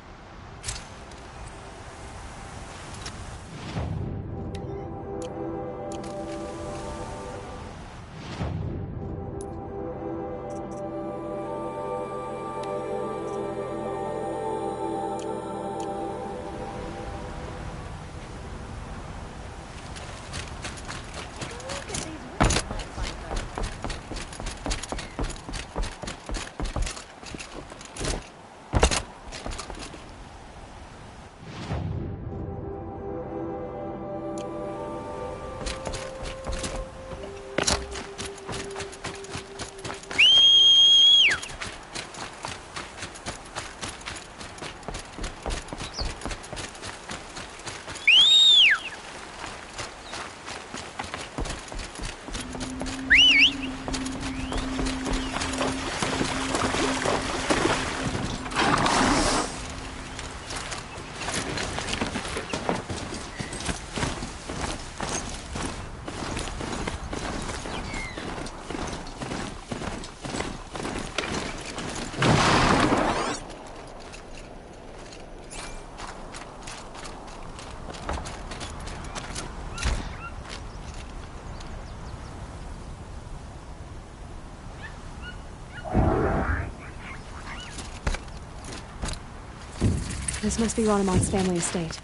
This must be Ronamont's family estate.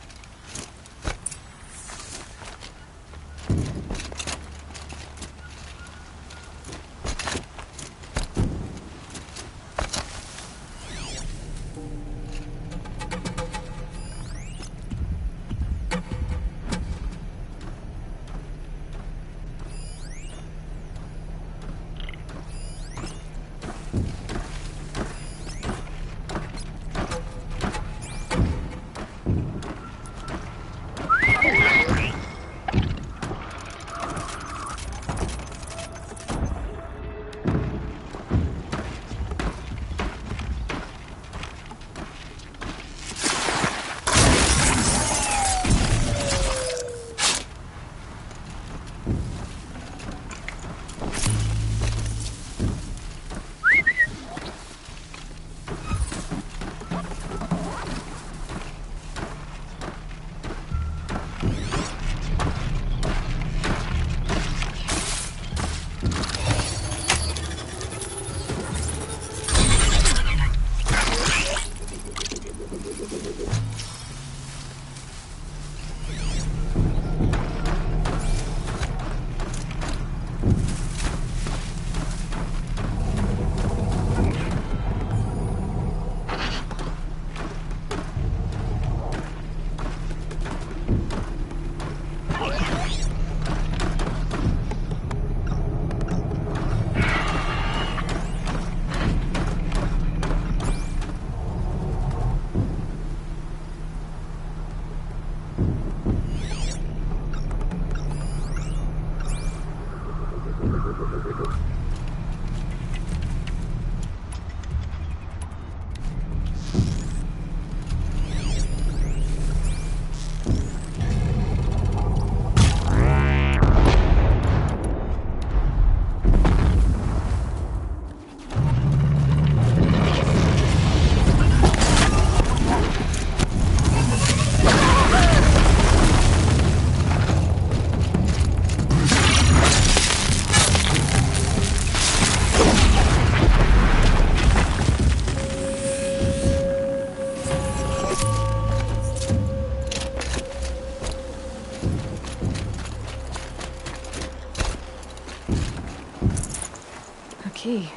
Key.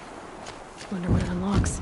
Wonder what it unlocks.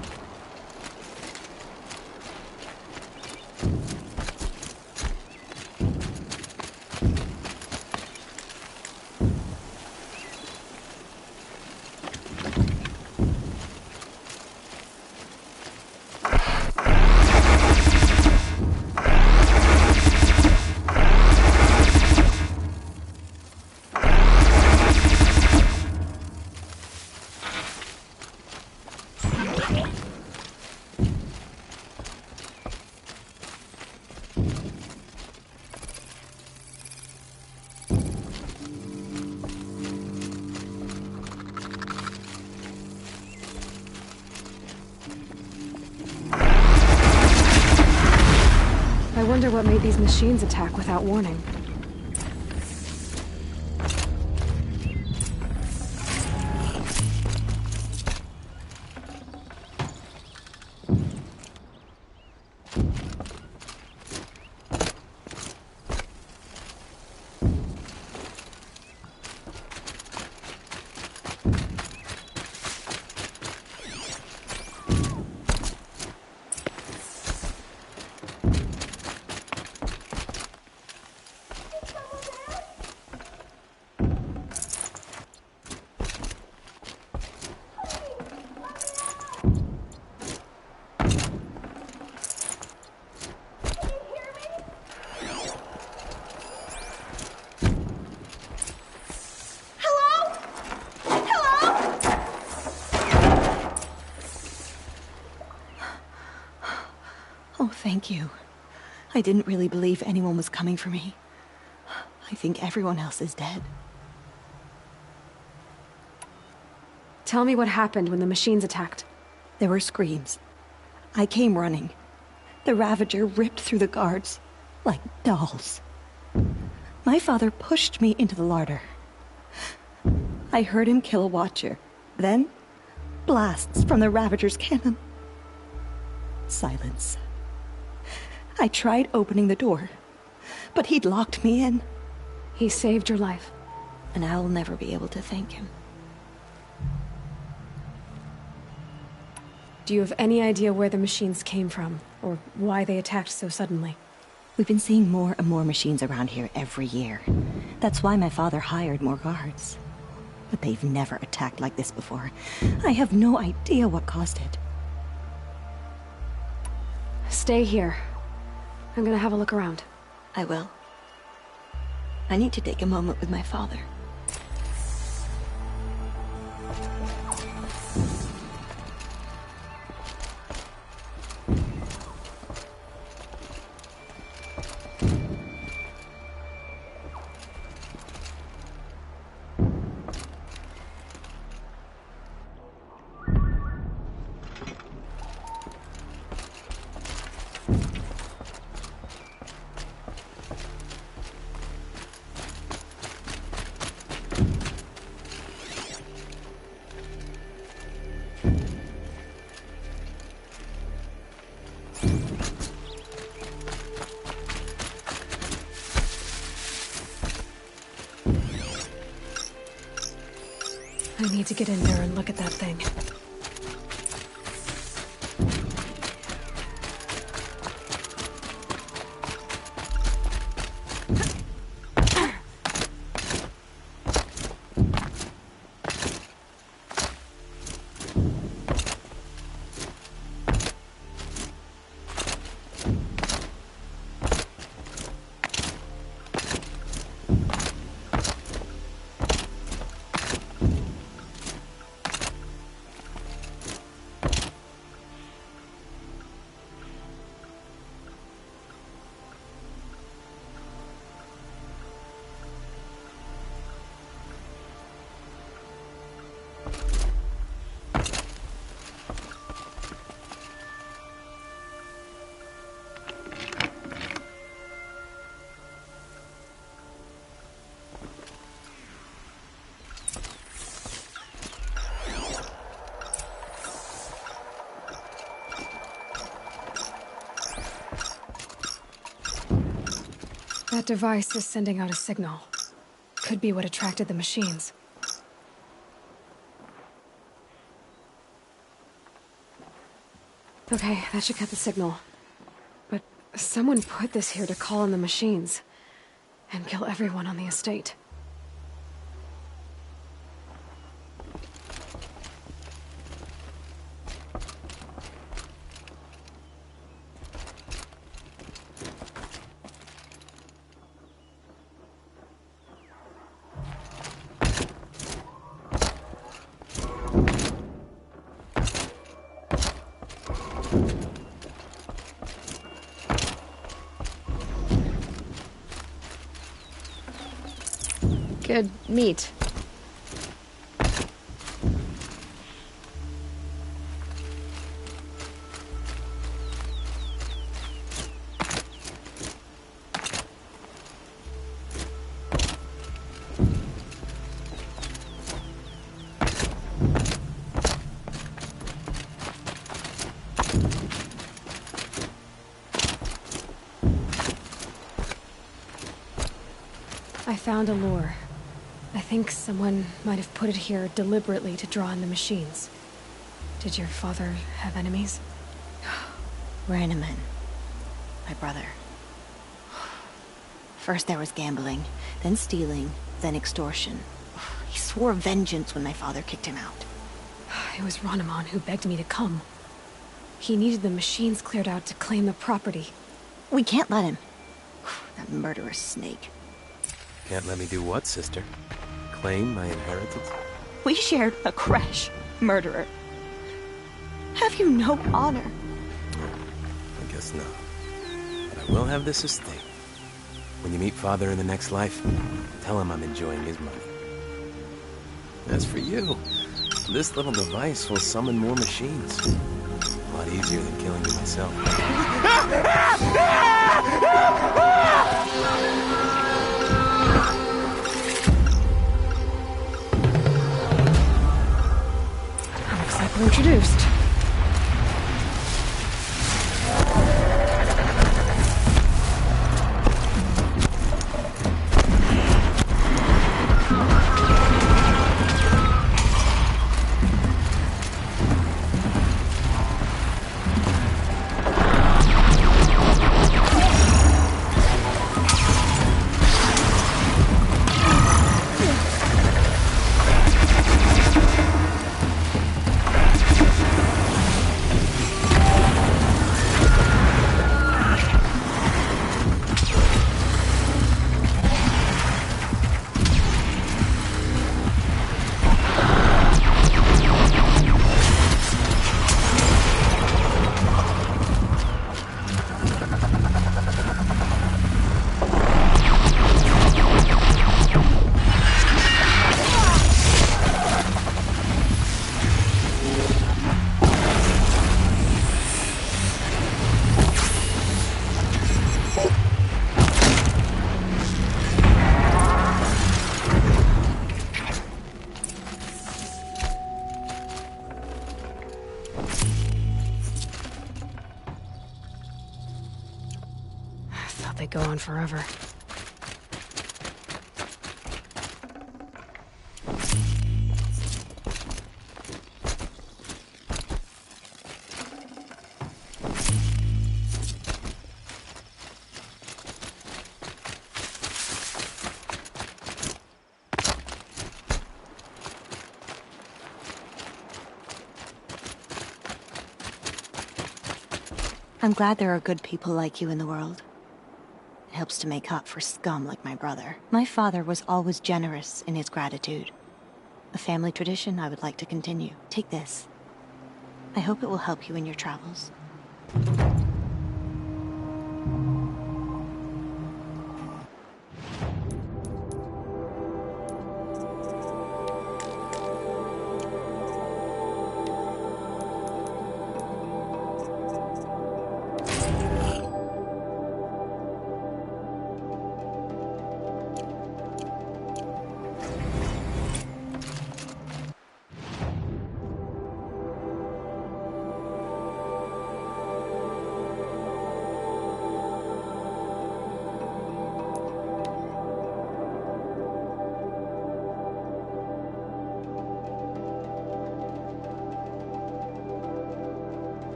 I wonder what made these machines attack without warning. Oh, thank you. I didn't really believe anyone was coming for me. I think everyone else is dead. Tell me what happened when the machines attacked. There were screams. I came running. The Ravager ripped through the guards like dolls. My father pushed me into the larder. I heard him kill a watcher. Then, blasts from the Ravager's cannon. Silence. I tried opening the door, but he'd locked me in. He saved your life. And I'll never be able to thank him. Do you have any idea where the machines came from, or why they attacked so suddenly? We've been seeing more and more machines around here every year. That's why my father hired more guards. But they've never attacked like this before. I have no idea what caused it. Stay here. I'm gonna have a look around. I will. I need to take a moment with my father. I need to get in there and look at that thing. That device is sending out a signal. Could be what attracted the machines. Okay, that should cut the signal. But someone put this here to call in the machines. And kill everyone on the estate. Good meat. I found a lure. I think someone might have put it here deliberately to draw in the machines. Did your father have enemies? Ranneman. My brother. First there was gambling, then stealing, then extortion. He swore vengeance when my father kicked him out. It was Ranneman who begged me to come. He needed the machines cleared out to claim the property. We can't let him. That murderous snake. Can't let me do what, sister? Claim my inheritance? We shared a crash, murderer. Have you no honor? I guess not. But I will have this estate. When you meet Father in the next life, tell him I'm enjoying his money. As for you, this little device will summon more machines. A lot easier than killing you myself. Looks like we're introduced. forever. I'm glad there are good people like you in the world. It helps to make up for scum like my brother. My father was always generous in his gratitude. A family tradition I would like to continue. Take this. I hope it will help you in your travels.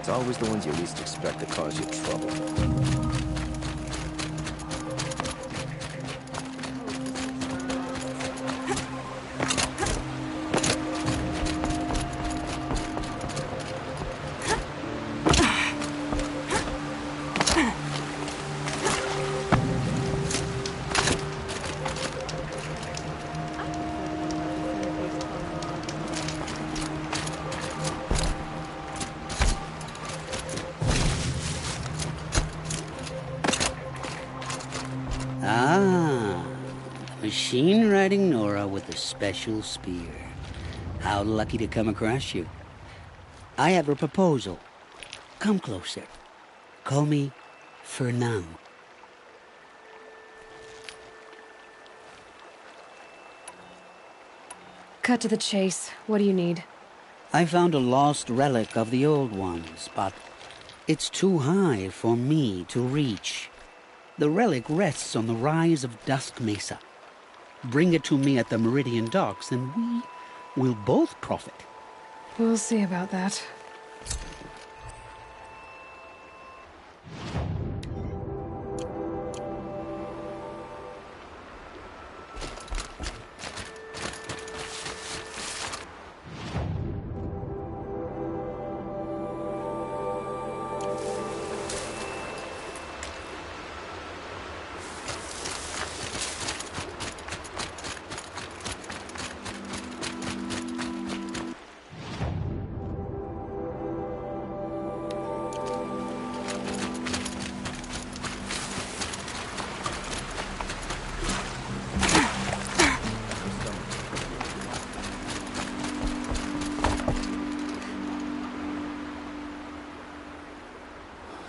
It's always the ones you least expect that cause you trouble. Machine-riding Nora with a special spear. How lucky to come across you. I have a proposal. Come closer. Call me Fernand. Cut to the chase. What do you need? I found a lost relic of the old ones, but it's too high for me to reach. The relic rests on the rise of Dusk Mesa. Bring it to me at the Meridian Docks, and we will both profit. We'll see about that.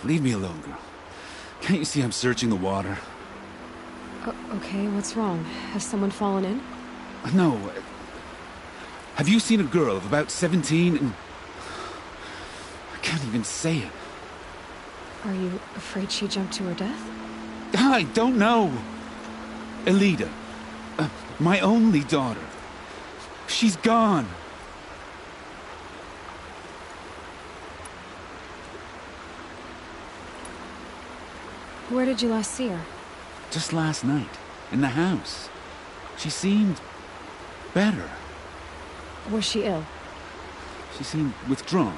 Leave me alone, girl. Can't you see I'm searching the water? Okay, what's wrong? Has someone fallen in? No. Have you seen a girl of about 17 and... I can't even say it. Are you afraid she jumped to her death? I don't know. Elida. My only daughter. She's gone. Where did you last see her? Just last night, in the house. She seemed... better. Was she ill? She seemed withdrawn.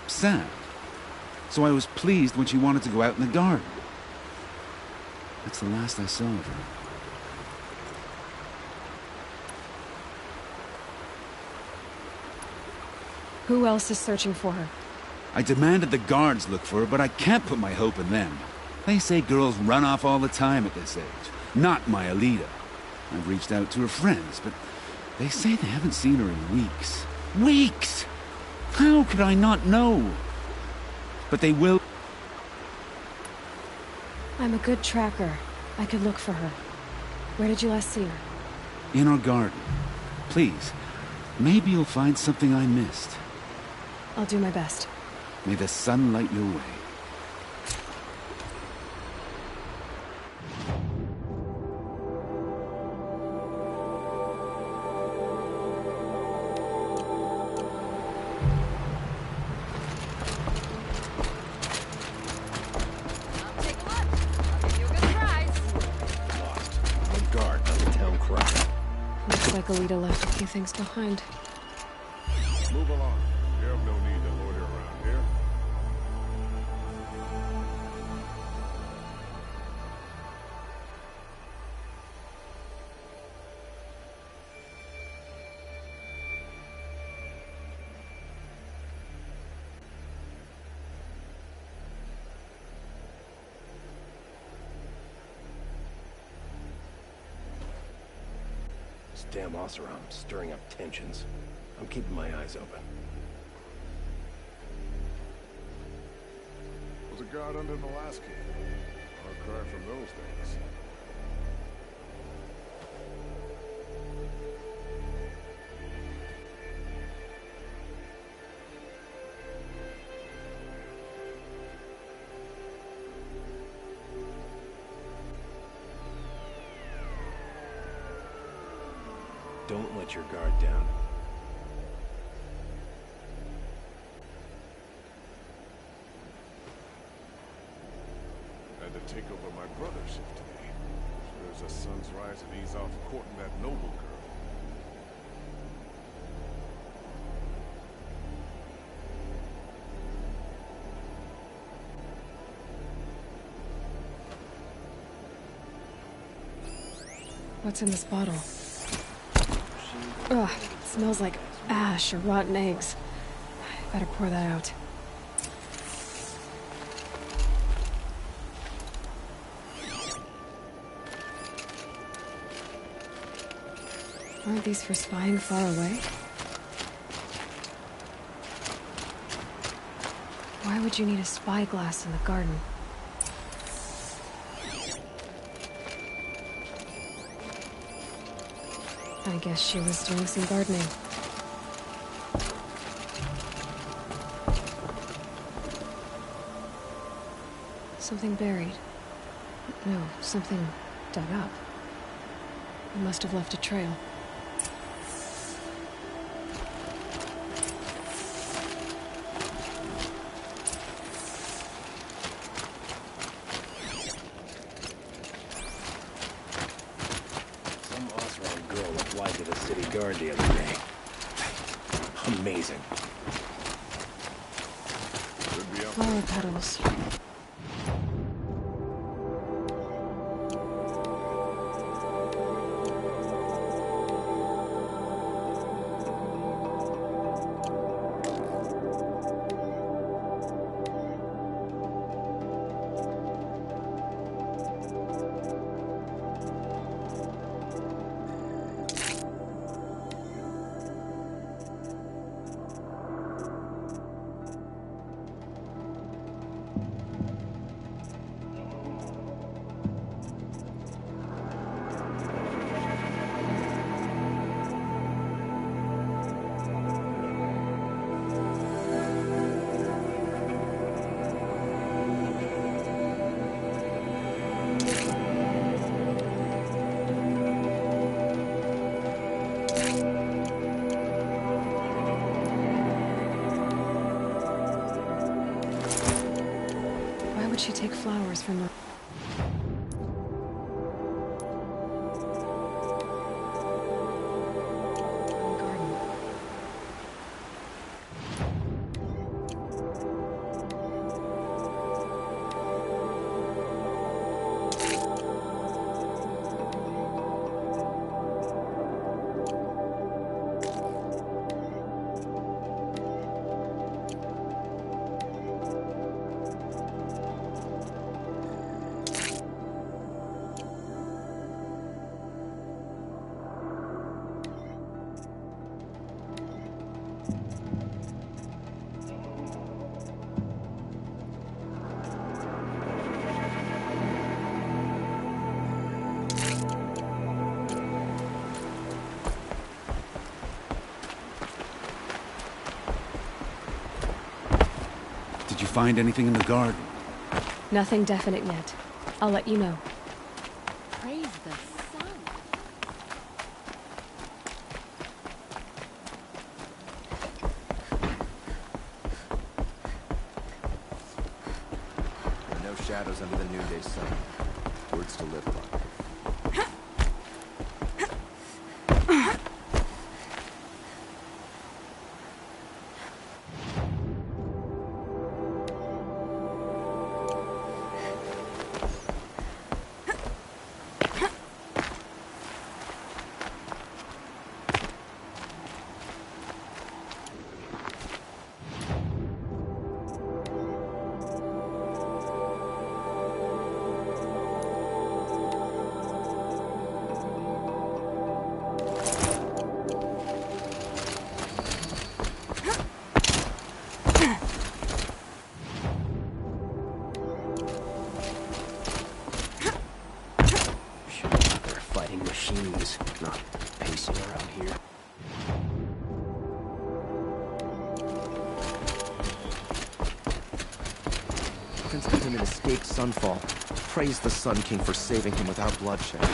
Sad. So I was pleased when she wanted to go out in the garden. That's the last I saw of her. Who else is searching for her? I demanded the guards look for her, but I can't put my hope in them. They say girls run off all the time at this age. Not my Alita. I've reached out to her friends, but they say they haven't seen her in weeks. Weeks! How could I not know? But they will... I'm a good tracker. I could look for her. Where did you last see her? In our garden. Please, maybe you'll find something I missed. I'll do my best. May the sun light your way. Alita left a few things behind. Move along. You have no need to loiter around here. This damn Oseram stirring up tensions. I'm keeping my eyes open. Was a guard under the last king. Far cry from those days. Don't let your guard down. Had to take over my brother's shift today. Sure as the sun's rising, he's off courting that noble girl. What's in this bottle? Ugh, it smells like ash or rotten eggs. Better pour that out. Aren't these for spying far away? Why would you need a spyglass in the garden? I guess she was doing some gardening. Something buried. No, something dug up. It must have left a trail. Guard the other day. Amazing. Flower petals. She take flowers from the garden. find anything in the garden? Nothing definite yet. I'll let you know. Praise the sun. There are no shadows under the noonday sun. Words to live by. Machines, not pacing around here. Prince Idamon escaped Sunfall. Praise the Sun King for saving him without bloodshed.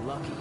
Lucky.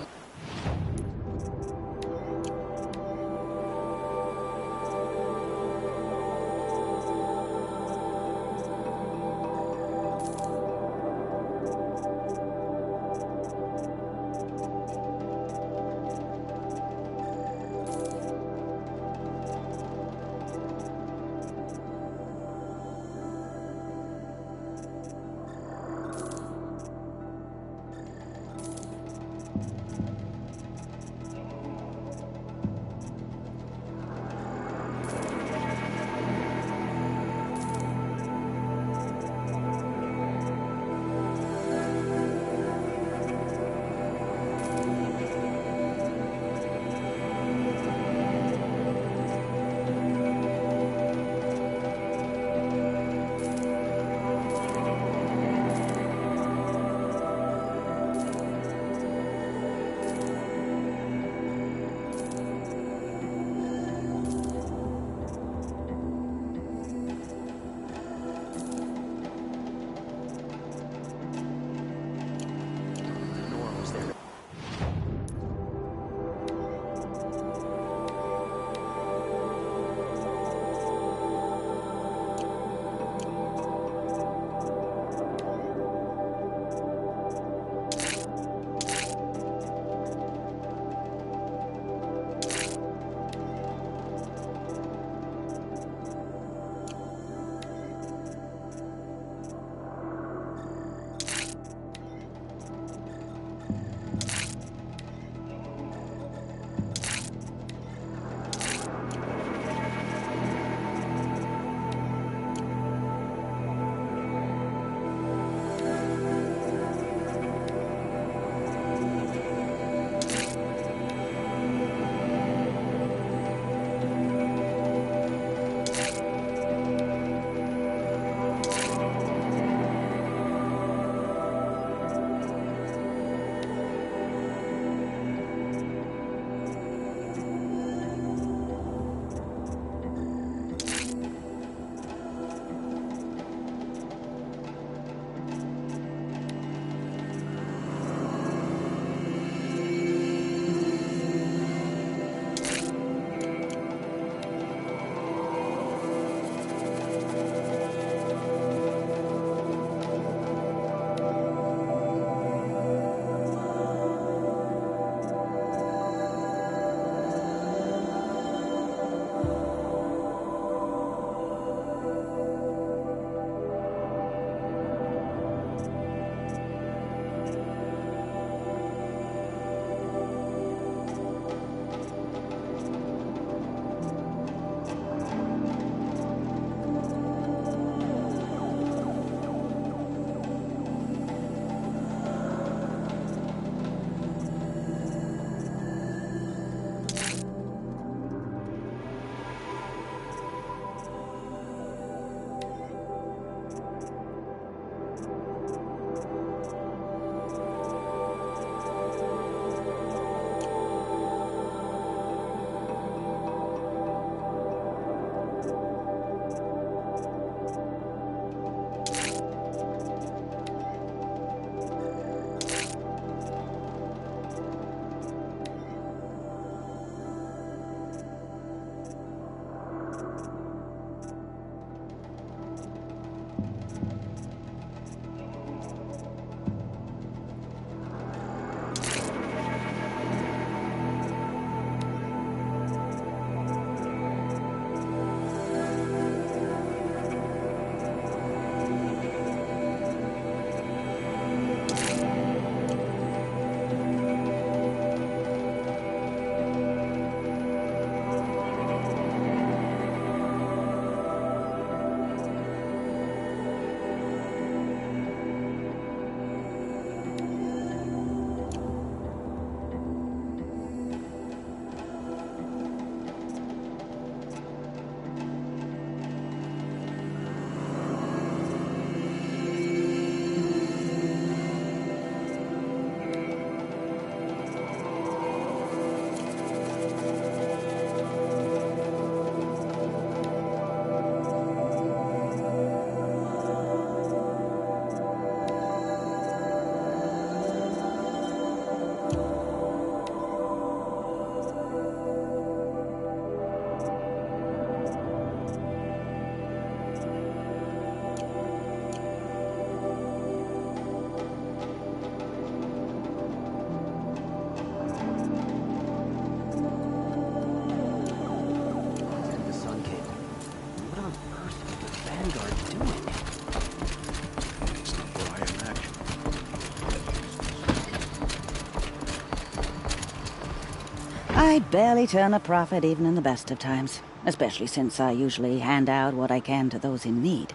I barely turn a profit even in the best of times, especially since I usually hand out what I can to those in need.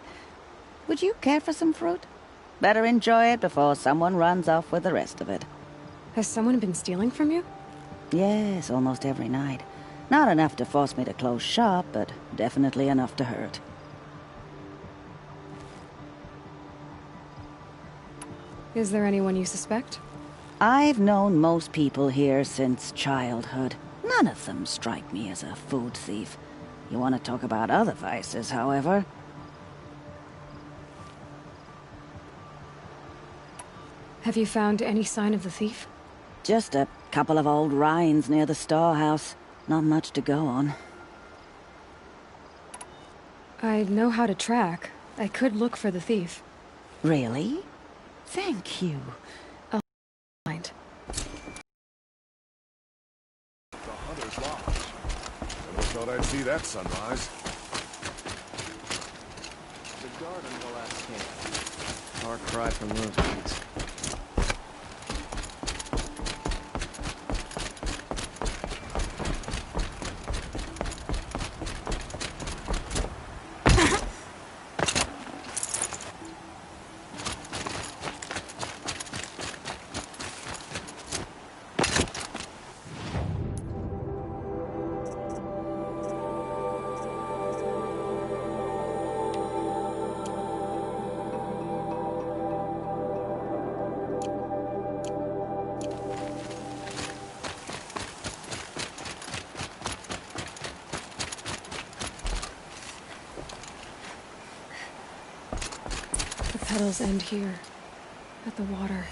Would you care for some fruit? Better enjoy it before someone runs off with the rest of it. Has someone been stealing from you? Yes, almost every night. Not enough to force me to close shop, but definitely enough to hurt. Is there anyone you suspect? I've known most people here since childhood. None of them strike me as a food thief. You want to talk about other vices, however? Have you found any sign of the thief? Just a couple of old rinds near the storehouse. Not much to go on. I know how to track. I could look for the thief. Really? Thank you. I'll find. The Hunter's Lodge. Never thought I'd see that sunrise. The guard on the last camp. Far cry from those weeds. Petals end here, at the water.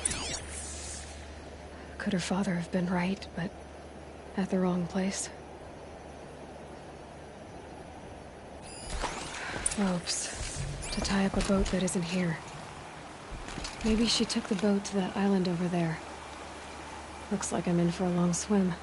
Could her father have been right, but at the wrong place? Ropes, to tie up a boat that isn't here. Maybe she took the boat to that island over there. Looks like I'm in for a long swim.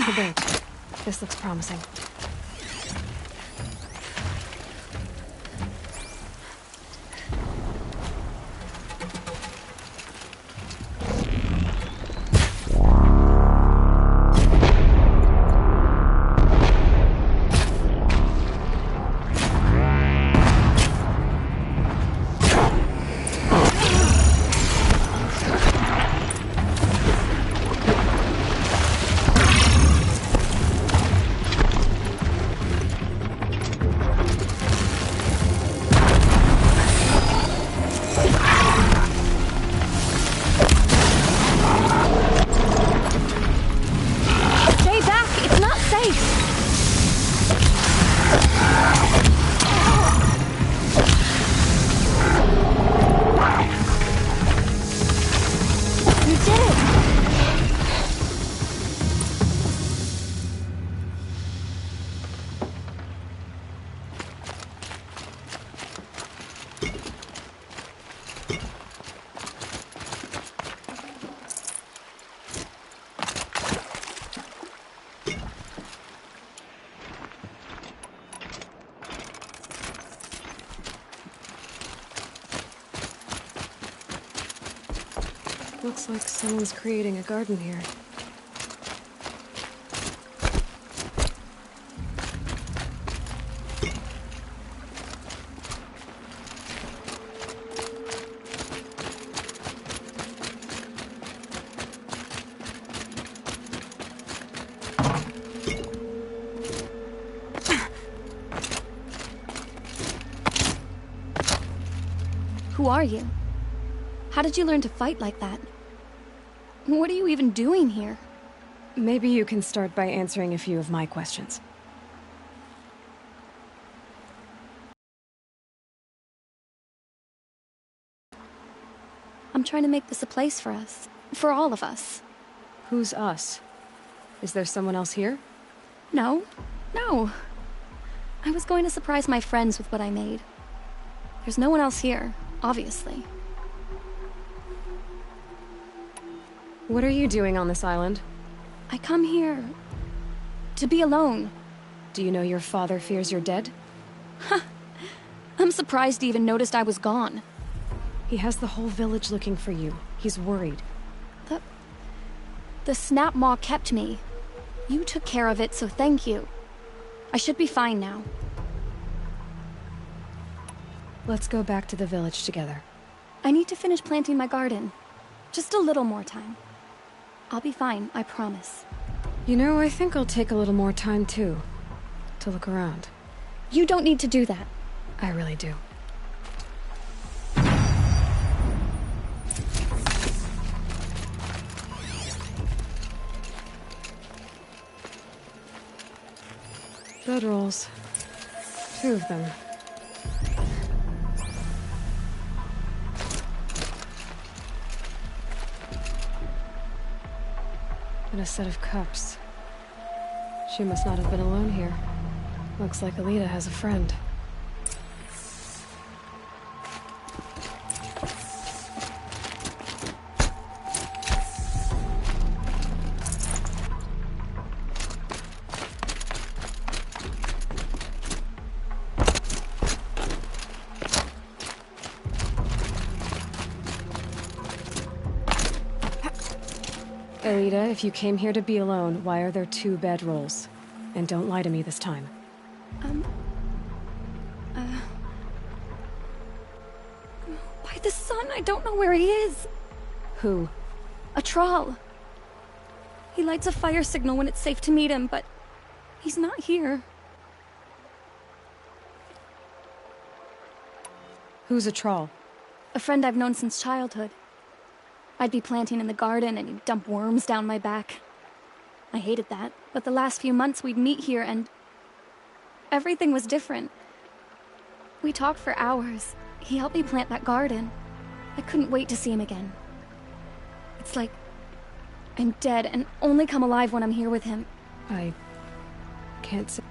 The boat. This looks promising. Looks like someone's creating a garden here. Who are you? How did you learn to fight like that? What are you even doing here? Maybe you can start by answering a few of my questions. I'm trying to make this a place for us. For all of us. Who's us? Is there someone else here? No. No. I was going to surprise my friends with what I made. There's no one else here, obviously. What are you doing on this island? I come here to be alone. Do you know your father fears you're dead? I'm surprised he even noticed I was gone. He has the whole village looking for you. He's worried. The Snap Maw kept me. You took care of it, so thank you. I should be fine now. Let's go back to the village together. I need to finish planting my garden. Just a little more time. I'll be fine, I promise. You know, I think I'll take a little more time too. To look around. You don't need to do that. I really do. Bedrolls. 2 of them. And a set of cups. She must not have been alone here. Looks like Alita has a friend. Alita, if you came here to be alone, why are there 2 bedrolls? And don't lie to me this time. By the sun, I don't know where he is. Who? A Thrall. He lights a fire signal when it's safe to meet him, but he's not here. Who's a Thrall? A friend I've known since childhood. I'd be planting in the garden and he'd dump worms down my back. I hated that, but the last few months we'd meet here and everything was different. We talked for hours. He helped me plant that garden. I couldn't wait to see him again. It's like I'm dead and only come alive when I'm here with him. I can't say.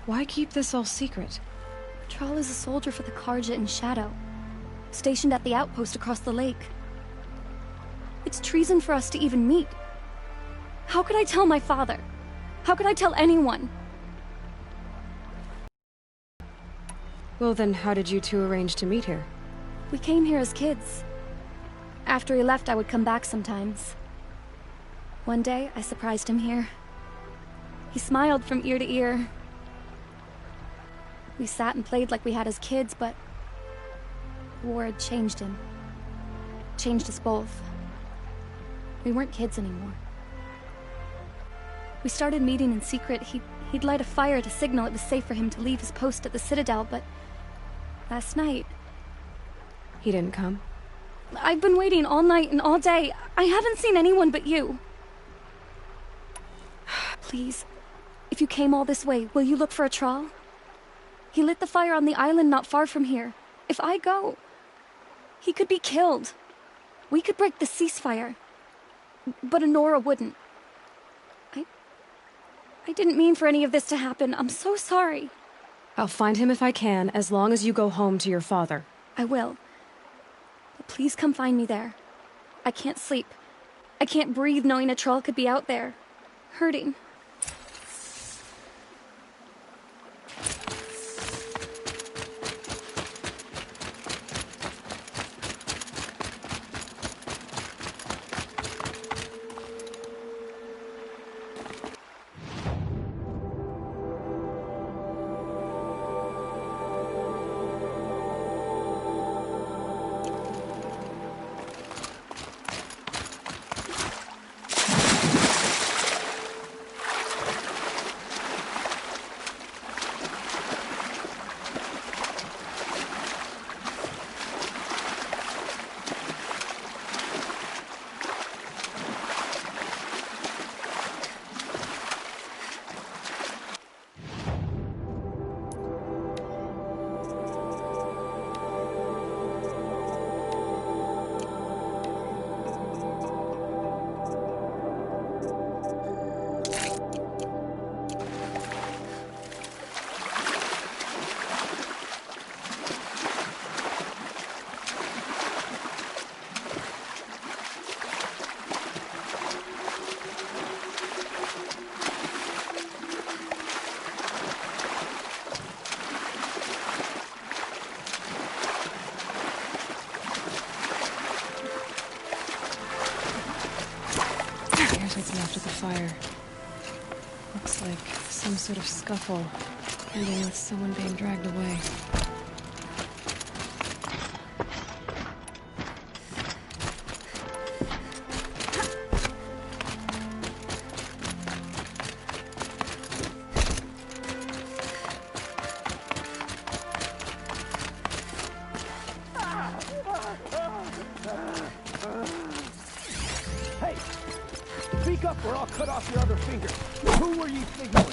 Why keep this all secret? Thrall is a soldier for the Carja in Shadow, stationed at the outpost across the lake. It's treason for us to even meet. How could I tell my father? How could I tell anyone? Well then, how did you 2 arrange to meet here? We came here as kids. After he left, I would come back sometimes. One day, I surprised him here. He smiled from ear to ear. We sat and played like we had as kids, but war had changed him. Changed us both. We weren't kids anymore. We started meeting in secret. He'd light a fire to signal it was safe for him to leave his post at the Citadel, but last night... He didn't come? I've been waiting all night and all day. I haven't seen anyone but you. Please, if you came all this way, will you look for a Thrall? He lit the fire on the island not far from here. If I go, he could be killed. We could break the ceasefire. But Anora wouldn't. I didn't mean for any of this to happen. I'm so sorry. I'll find him if I can, as long as you go home to your father. I will. But please come find me there. I can't sleep. I can't breathe knowing a Thrall could be out there, hurting. Looks like some sort of scuffle, ending with someone being dragged away. Hey! Speak up or I'll cut off your other finger. Who were you signaling?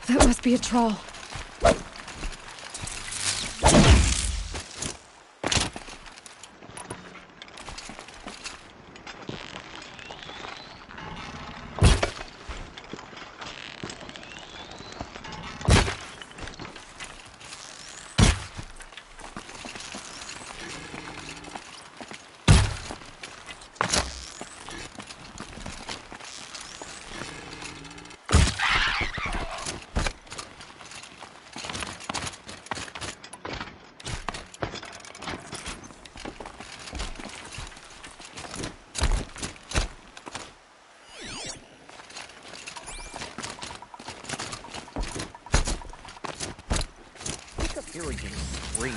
That must be a troll.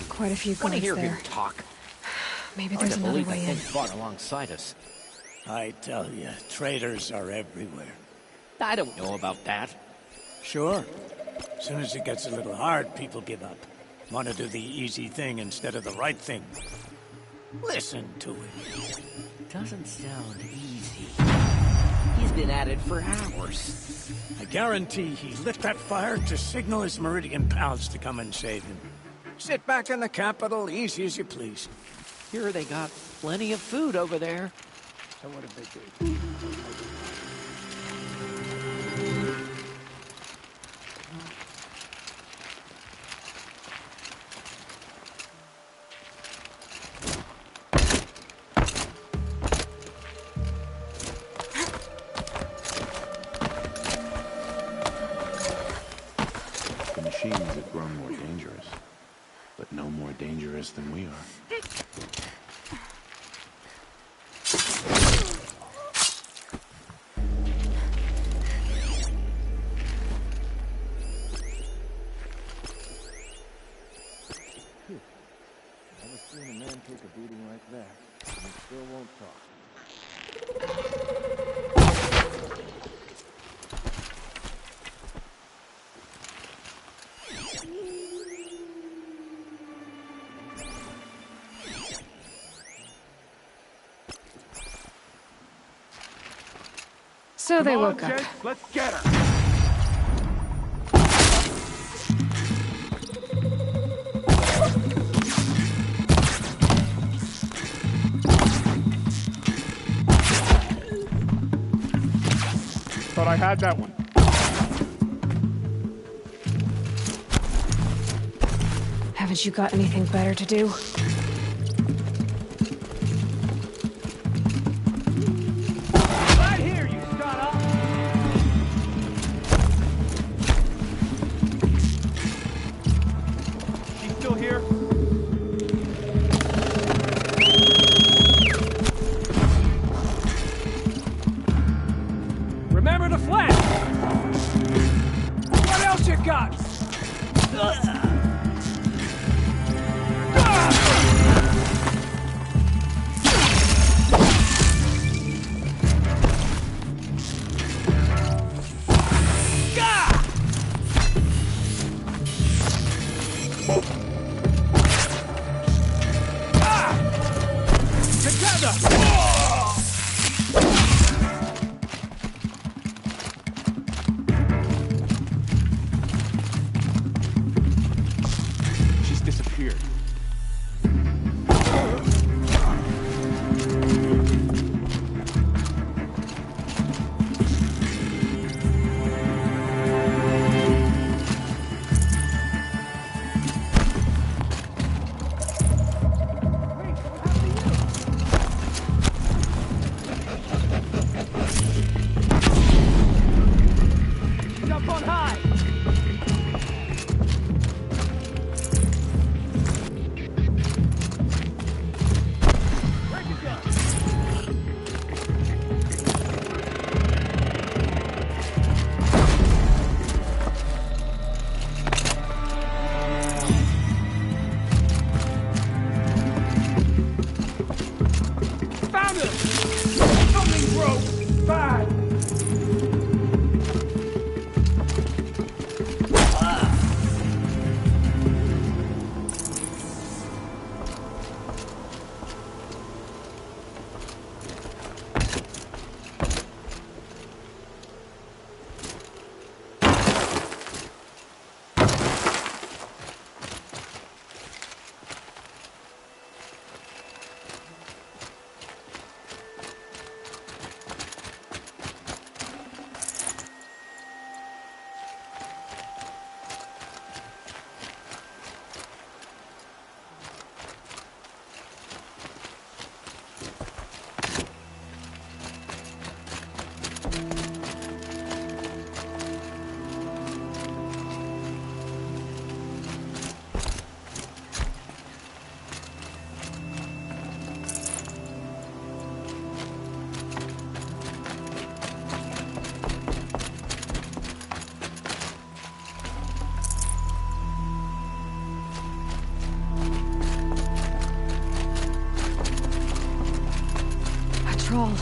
Quite a few guards hear there. him talk. Maybe there's another way in. Fought alongside us. I tell you, traitors are everywhere. I don't know about that. Sure. As soon as it gets a little hard, people give up. Want to do the easy thing instead of the right thing. Listen to him. Doesn't sound easy. He's been at it for hours. I guarantee he lit that fire to signal his Meridian pals to come and save him. Sit back in the capital, easy as you please. Here they got plenty of food over there. So what did they do? The machines have grown more dangerous, but no more dangerous than we are. Never seen a man take a beating like that, and he still won't talk. So they woke up. Let's get her! Thought I had that one. Haven't you got anything better to do? Right here, you son-up! She's still here? Remember the flash! What else you got? She's disappeared. Troll.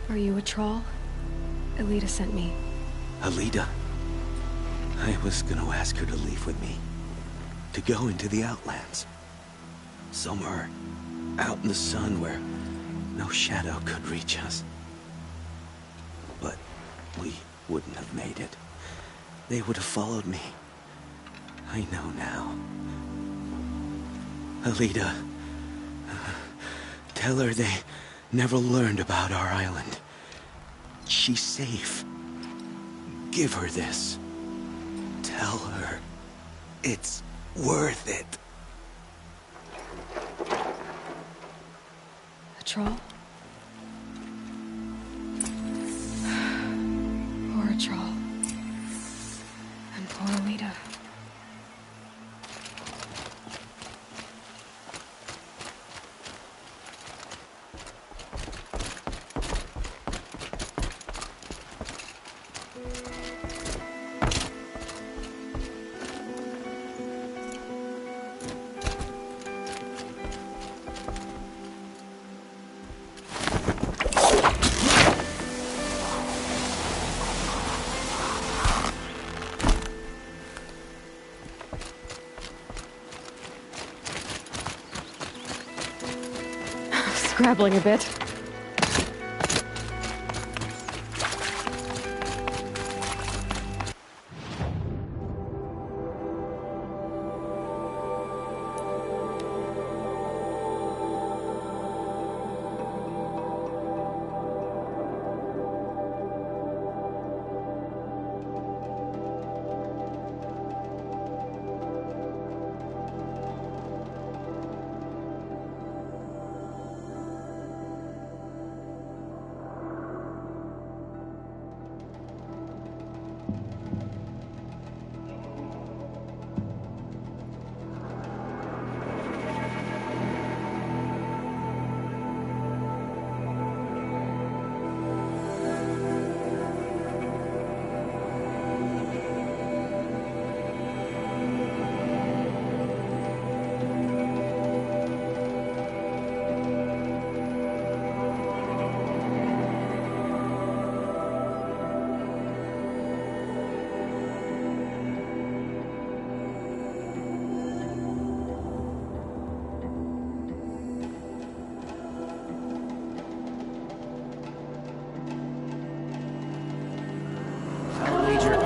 Are you a troll? Elita sent me. Alita? I was gonna ask her to leave with me. To go into the Outlands. Somewhere out in the sun where no shadow could reach us. But we wouldn't have made it. They would have followed me. I know now. Alita, tell her they never learned about our island. She's safe. Give her this. Tell her it's worth it. A troll? Poor troll. And poor Alita. Scrabbling a bit.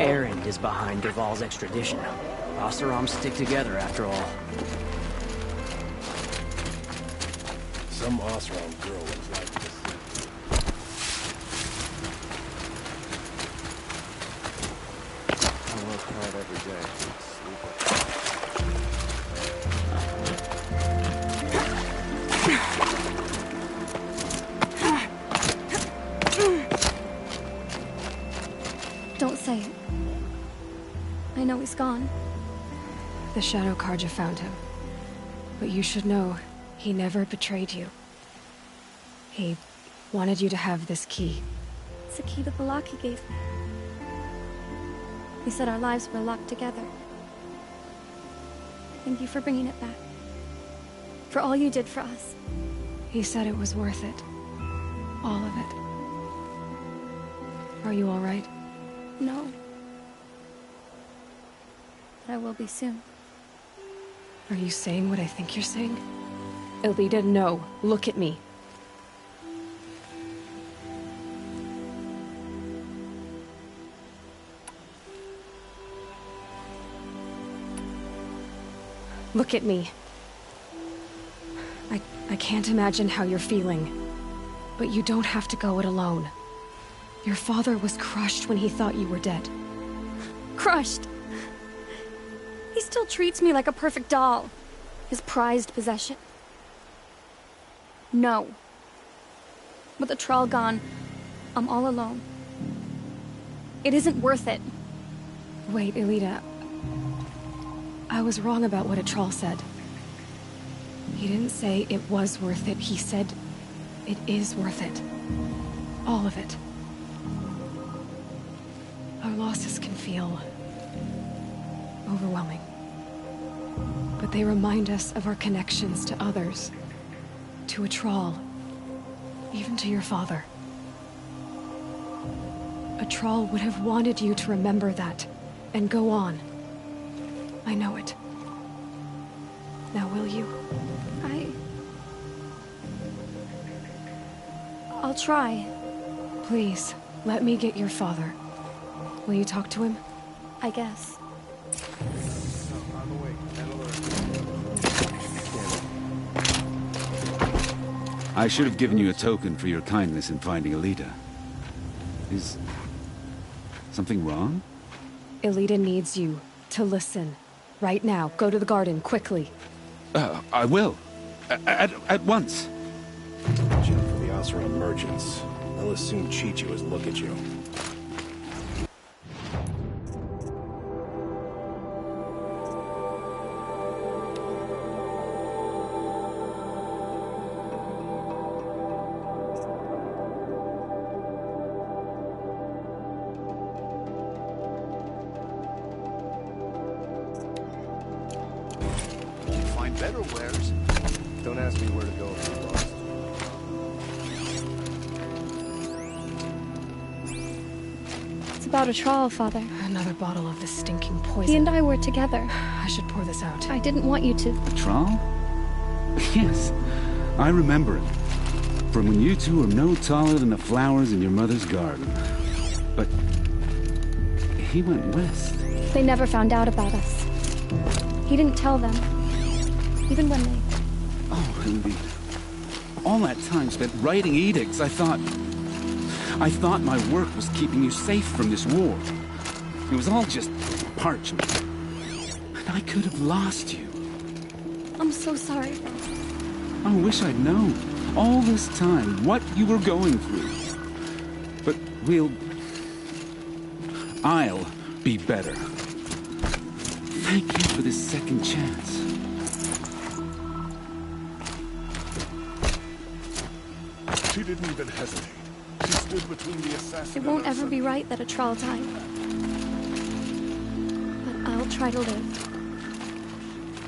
Erend is behind Dervahl's extradition. Oseram stick together after all. Some Oseram girl was like this. I work hard every day. Don't say it. I know he's gone. The Shadow Carja found him. But you should know, he never betrayed you. He wanted you to have this key. It's the key the Vallaki gave me. He said our lives were locked together. Thank you for bringing it back. For all you did for us. He said it was worth it. All of it. Are you all right? No. But I will be soon. Are you saying what I think you're saying? Elita, no. Look at me. Look at me. I can't imagine how you're feeling. But you don't have to go it alone. Your father was crushed when he thought you were dead. Crushed? He still treats me like a perfect doll. His prized possession. No. With the Thrall gone, I'm all alone. It isn't worth it. Wait, Elita. I was wrong about what a Thrall said. He didn't say it was worth it. He said it is worth it. All of it. Our losses can feel overwhelming. But they remind us of our connections to others. To a Thrall. Even to your father. A Thrall would have wanted you to remember that, and go on. I know it. Now will you? I'll try. Please, let me get your father. Will you talk to him? I guess. I should have given you a token for your kindness in finding Alita. Is something wrong? Alita needs you to listen. Right now. Go to the garden, quickly. I will. At once. Watch out for the Oseram merchants. They'll as soon cheat you as look at you. Find better wares. Don't ask me where to go if you're lost. It's about a Thrall, Father. Another bottle of this stinking poison. He and I were together. I should pour this out. I didn't want you to. A Thrall? Yes, I remember it. From when you two were no taller than the flowers in your mother's garden. But he went west. They never found out about us. He didn't tell them. Even when they... Oh, Ruby. All that time spent writing edicts, I thought my work was keeping you safe from this war. It was all just parchment. And I could have lost you. I'm so sorry. I wish I'd known, all this time, what you were going through. But I'll be better. Thank you for this second chance. She didn't even hesitate. She stood between the assassin It won't ever be right that a Thrall died. But I'll try to live.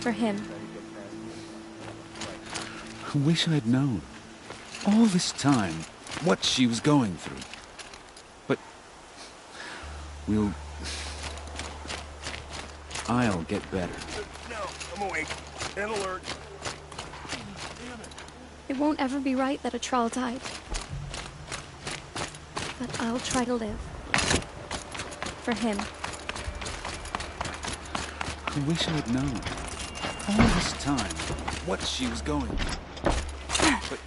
For him. I wish I'd known, all this time, what she was going through. But I'll get better. No, I'm awake. And alert. It won't ever be right that a Thrall died. But I'll try to live. For him. I wish I'd known, all this time, what she was going through. But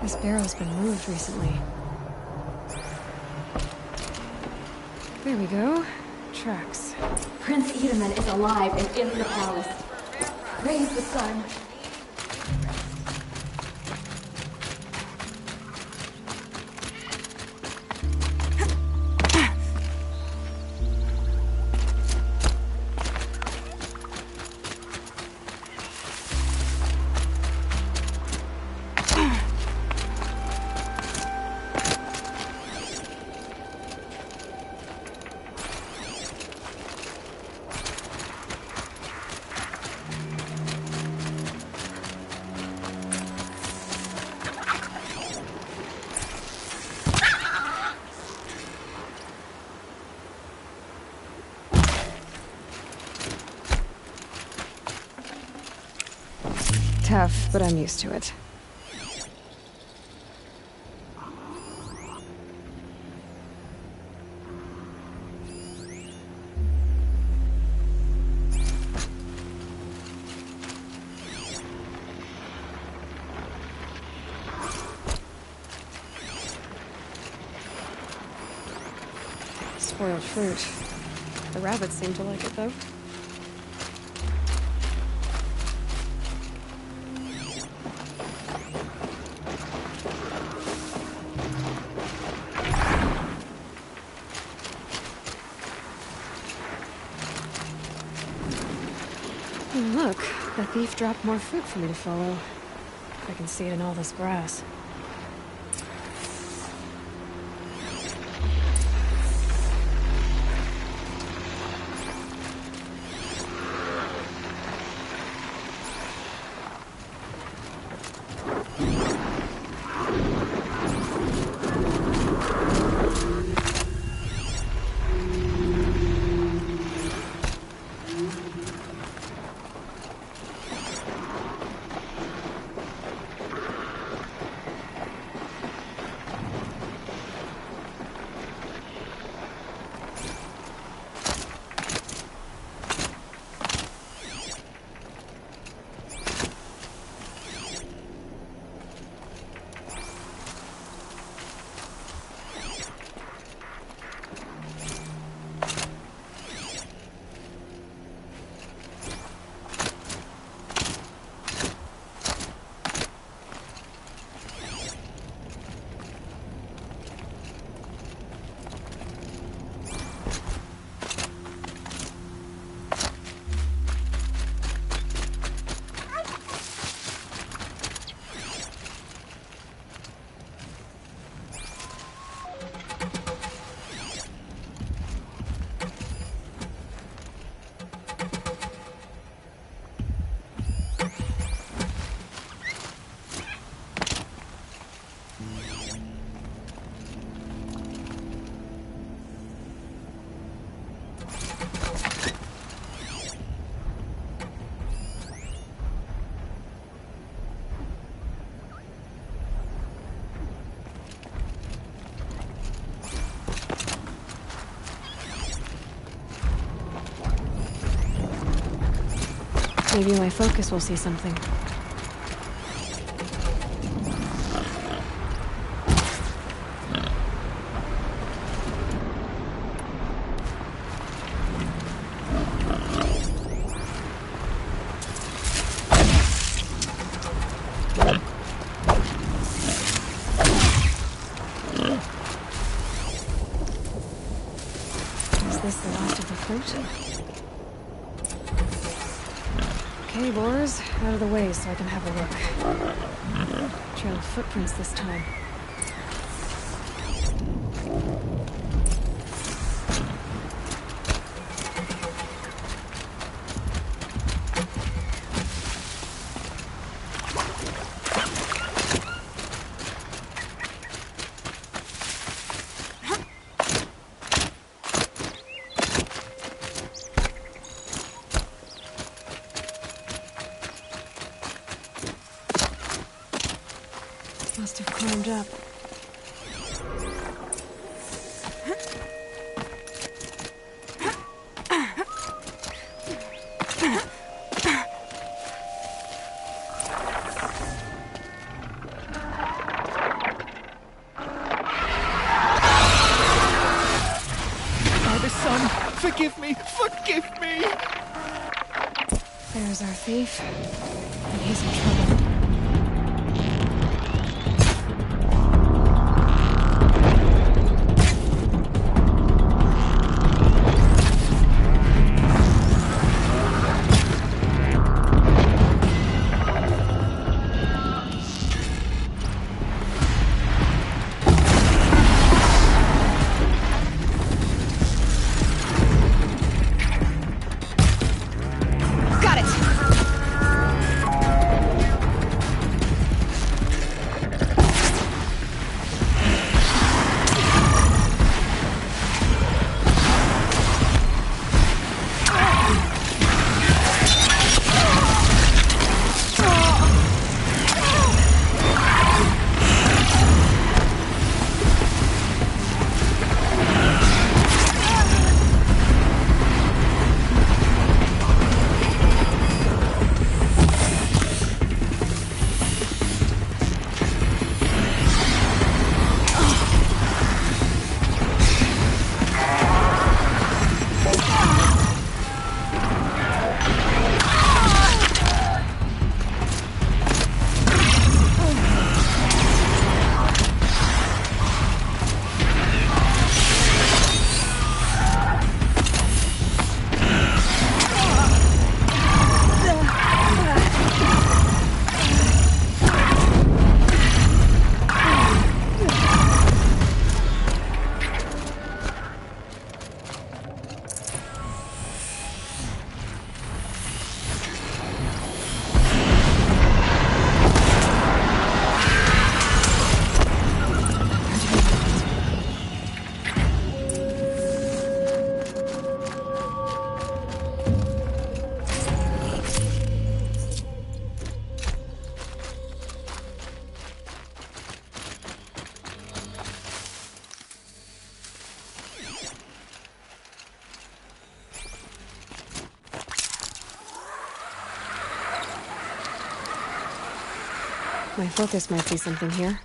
This barrow's been moved recently. There we go. Tracks. Prince Edelman is alive and in the palace. Praise the sun. Tough, but I'm used to it. Spoiled fruit. The rabbits seem to like it, though. Look, the thief dropped more fruit for me to follow. If I can see it in all this grass. Maybe my focus will see something. Is this the last of the fruit? Okay, boars, out of the way so I can have a look. Trail of footprints this time. Must have climbed up. Father, son, forgive me! Forgive me! There's our thief. And he's in trouble. My focus might see something here.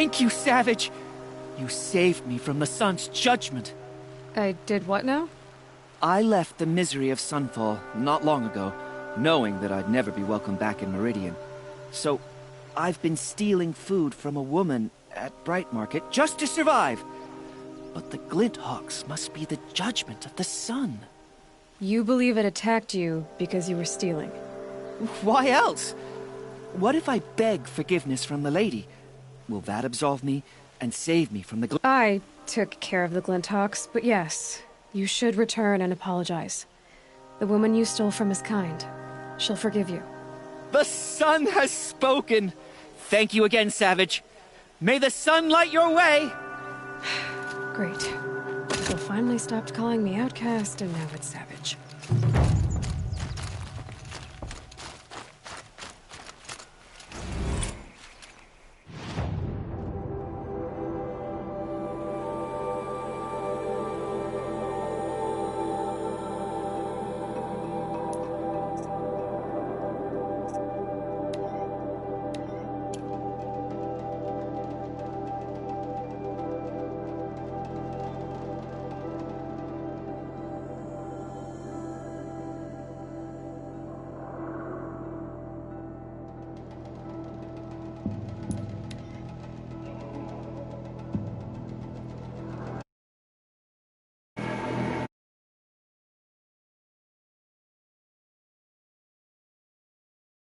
Thank you, Savage! You saved me from the sun's judgment. I did what now? I left the misery of Sunfall not long ago, knowing that I'd never be welcome back in Meridian. So, I've been stealing food from a woman at Bright Market just to survive. But the Glinthawks must be the judgment of the sun. You believe it attacked you because you were stealing? Why else? What if I beg forgiveness from the lady? Will that absolve me and save me from the I took care of the Glinthawks, but yes, you should return and apologize. The woman you stole from is kind. She'll forgive you. The sun has spoken! Thank you again, Savage. May the sun light your way! Great. People finally stopped calling me outcast, and now it's Savage.